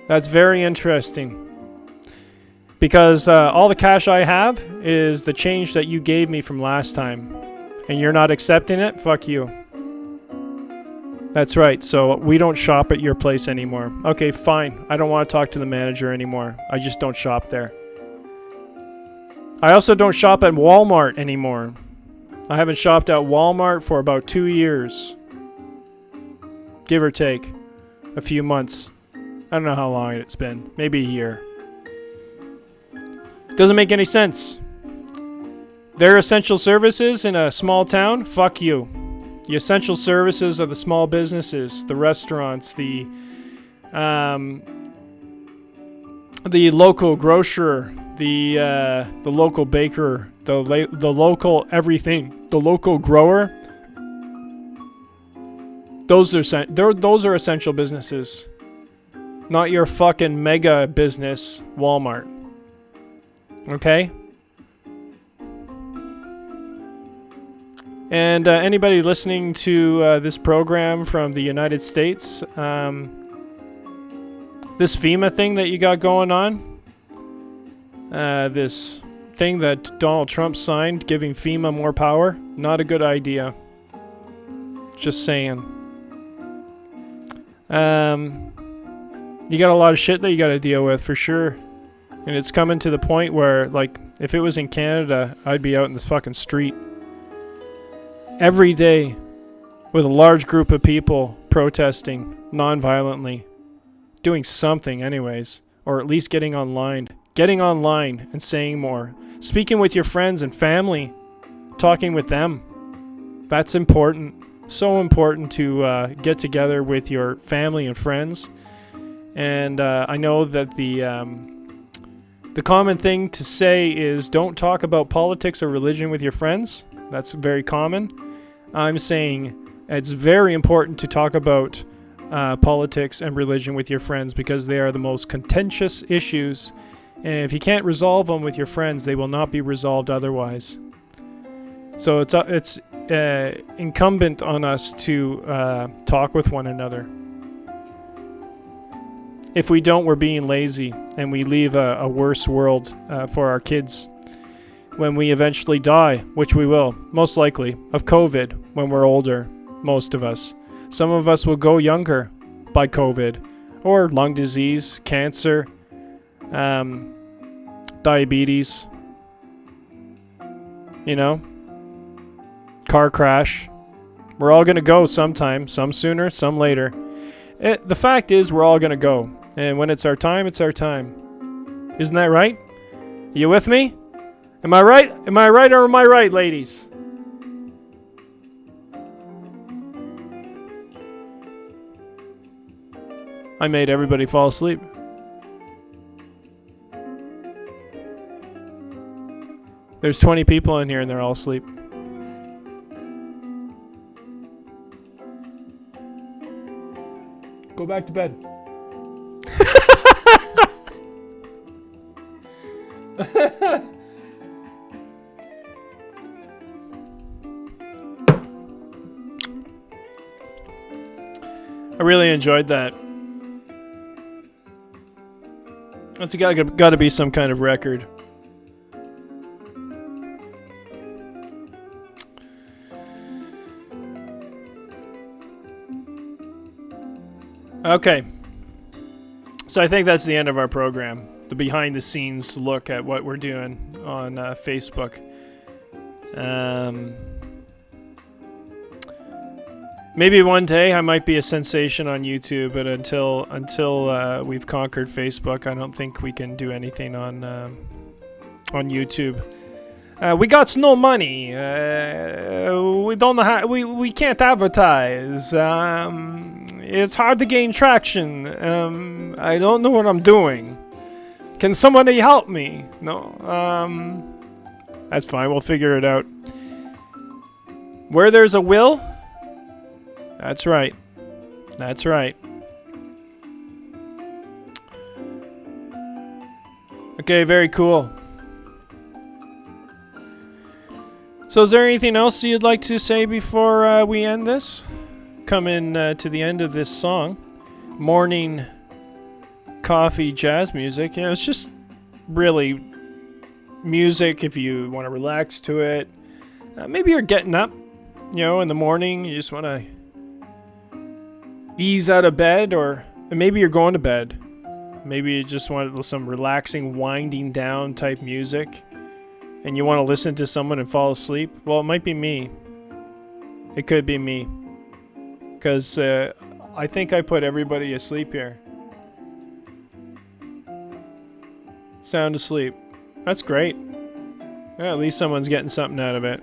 That's very interesting. Because all the cash I have is the change that you gave me from last time. And you're not accepting it? Fuck you. That's right, so we don't shop at your place anymore. Okay, fine. I don't want to talk to the manager anymore. I just don't shop there. I also don't shop at Walmart anymore. I haven't shopped at Walmart for about 2 years. Give or take. A few months. I don't know how long it's been. Maybe a year. Doesn't make any sense. They're essential services in a small town? Fuck you. The essential services are the small businesses, the restaurants, the local grocer, the local baker, the local everything, the local grower. Those are essential businesses, not your fucking mega business, Walmart. Okay? And anybody listening to this program from the United States, this FEMA thing that you got going on, this thing that Donald Trump signed giving FEMA more power, not a good idea. Just saying. You got a lot of shit that you got to deal with for sure. And it's coming to the point where, like, if it was in Canada, I'd be out in this fucking street every day with a large group of people protesting non-violently, doing something anyways, or at least getting online and saying more, speaking with your friends and family, talking with them. That's important. So important to get together with your family and friends. And I know that the common thing to say is don't talk about politics or religion with your friends. That's very common. I'm saying it's very important to talk about politics and religion with your friends because they are the most contentious issues. And if you can't resolve them with your friends, they will not be resolved otherwise. So it's incumbent on us to talk with one another. If we don't, we're being lazy, and we leave a worse world for our kids when we eventually die, which we will, most likely, of COVID when we're older, most of us. Some of us will go younger by COVID, or lung disease, cancer, diabetes, car crash. We're all going to go sometime, some sooner, some later. The fact is, we're all going to go. And when it's our time, it's our time. Isn't that right? You with me? Am I right? Am I right or am I right, ladies? I made everybody fall asleep. There's 20 people in here and they're all asleep. Go back to bed. I really enjoyed that. It's got to be some kind of record. Okay. So I think that's the end of our program. The behind the scenes look at what we're doing on Facebook. Maybe one day I might be a sensation on YouTube, but until we've conquered Facebook, I don't think we can do anything on YouTube. We got no money. We don't know how. We can't advertise. It's hard to gain traction. I don't know what I'm doing. Can somebody help me? No. That's fine. We'll figure it out. Where there's a will. That's right. That's right. Okay, very cool. So is there anything else you'd like to say before we end this? Coming to the end of this song. Morning coffee jazz music. It's just really music if you want to relax to it. Maybe you're getting up, in the morning. You just want to ease out of bed, or maybe you're going to bed. Maybe you just want some relaxing, winding down type music, and you want to listen to someone and fall asleep. Well, it might be me. It could be me. Because I think I put everybody asleep here. Sound asleep. That's great. Well, at least someone's getting something out of it.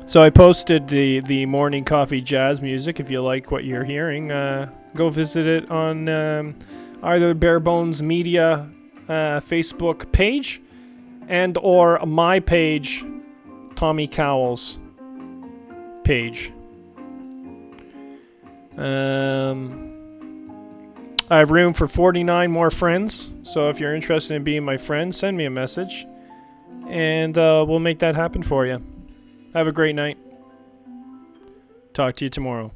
So I posted the morning coffee jazz music. If you like what you're hearing, go visit it on either Bare Bones Media Facebook page and or my page, Tommy Cowell's page. I have room for 49 more friends, so if you're interested in being my friend, send me a message, and we'll make that happen for you. Have a great night. Talk to you tomorrow.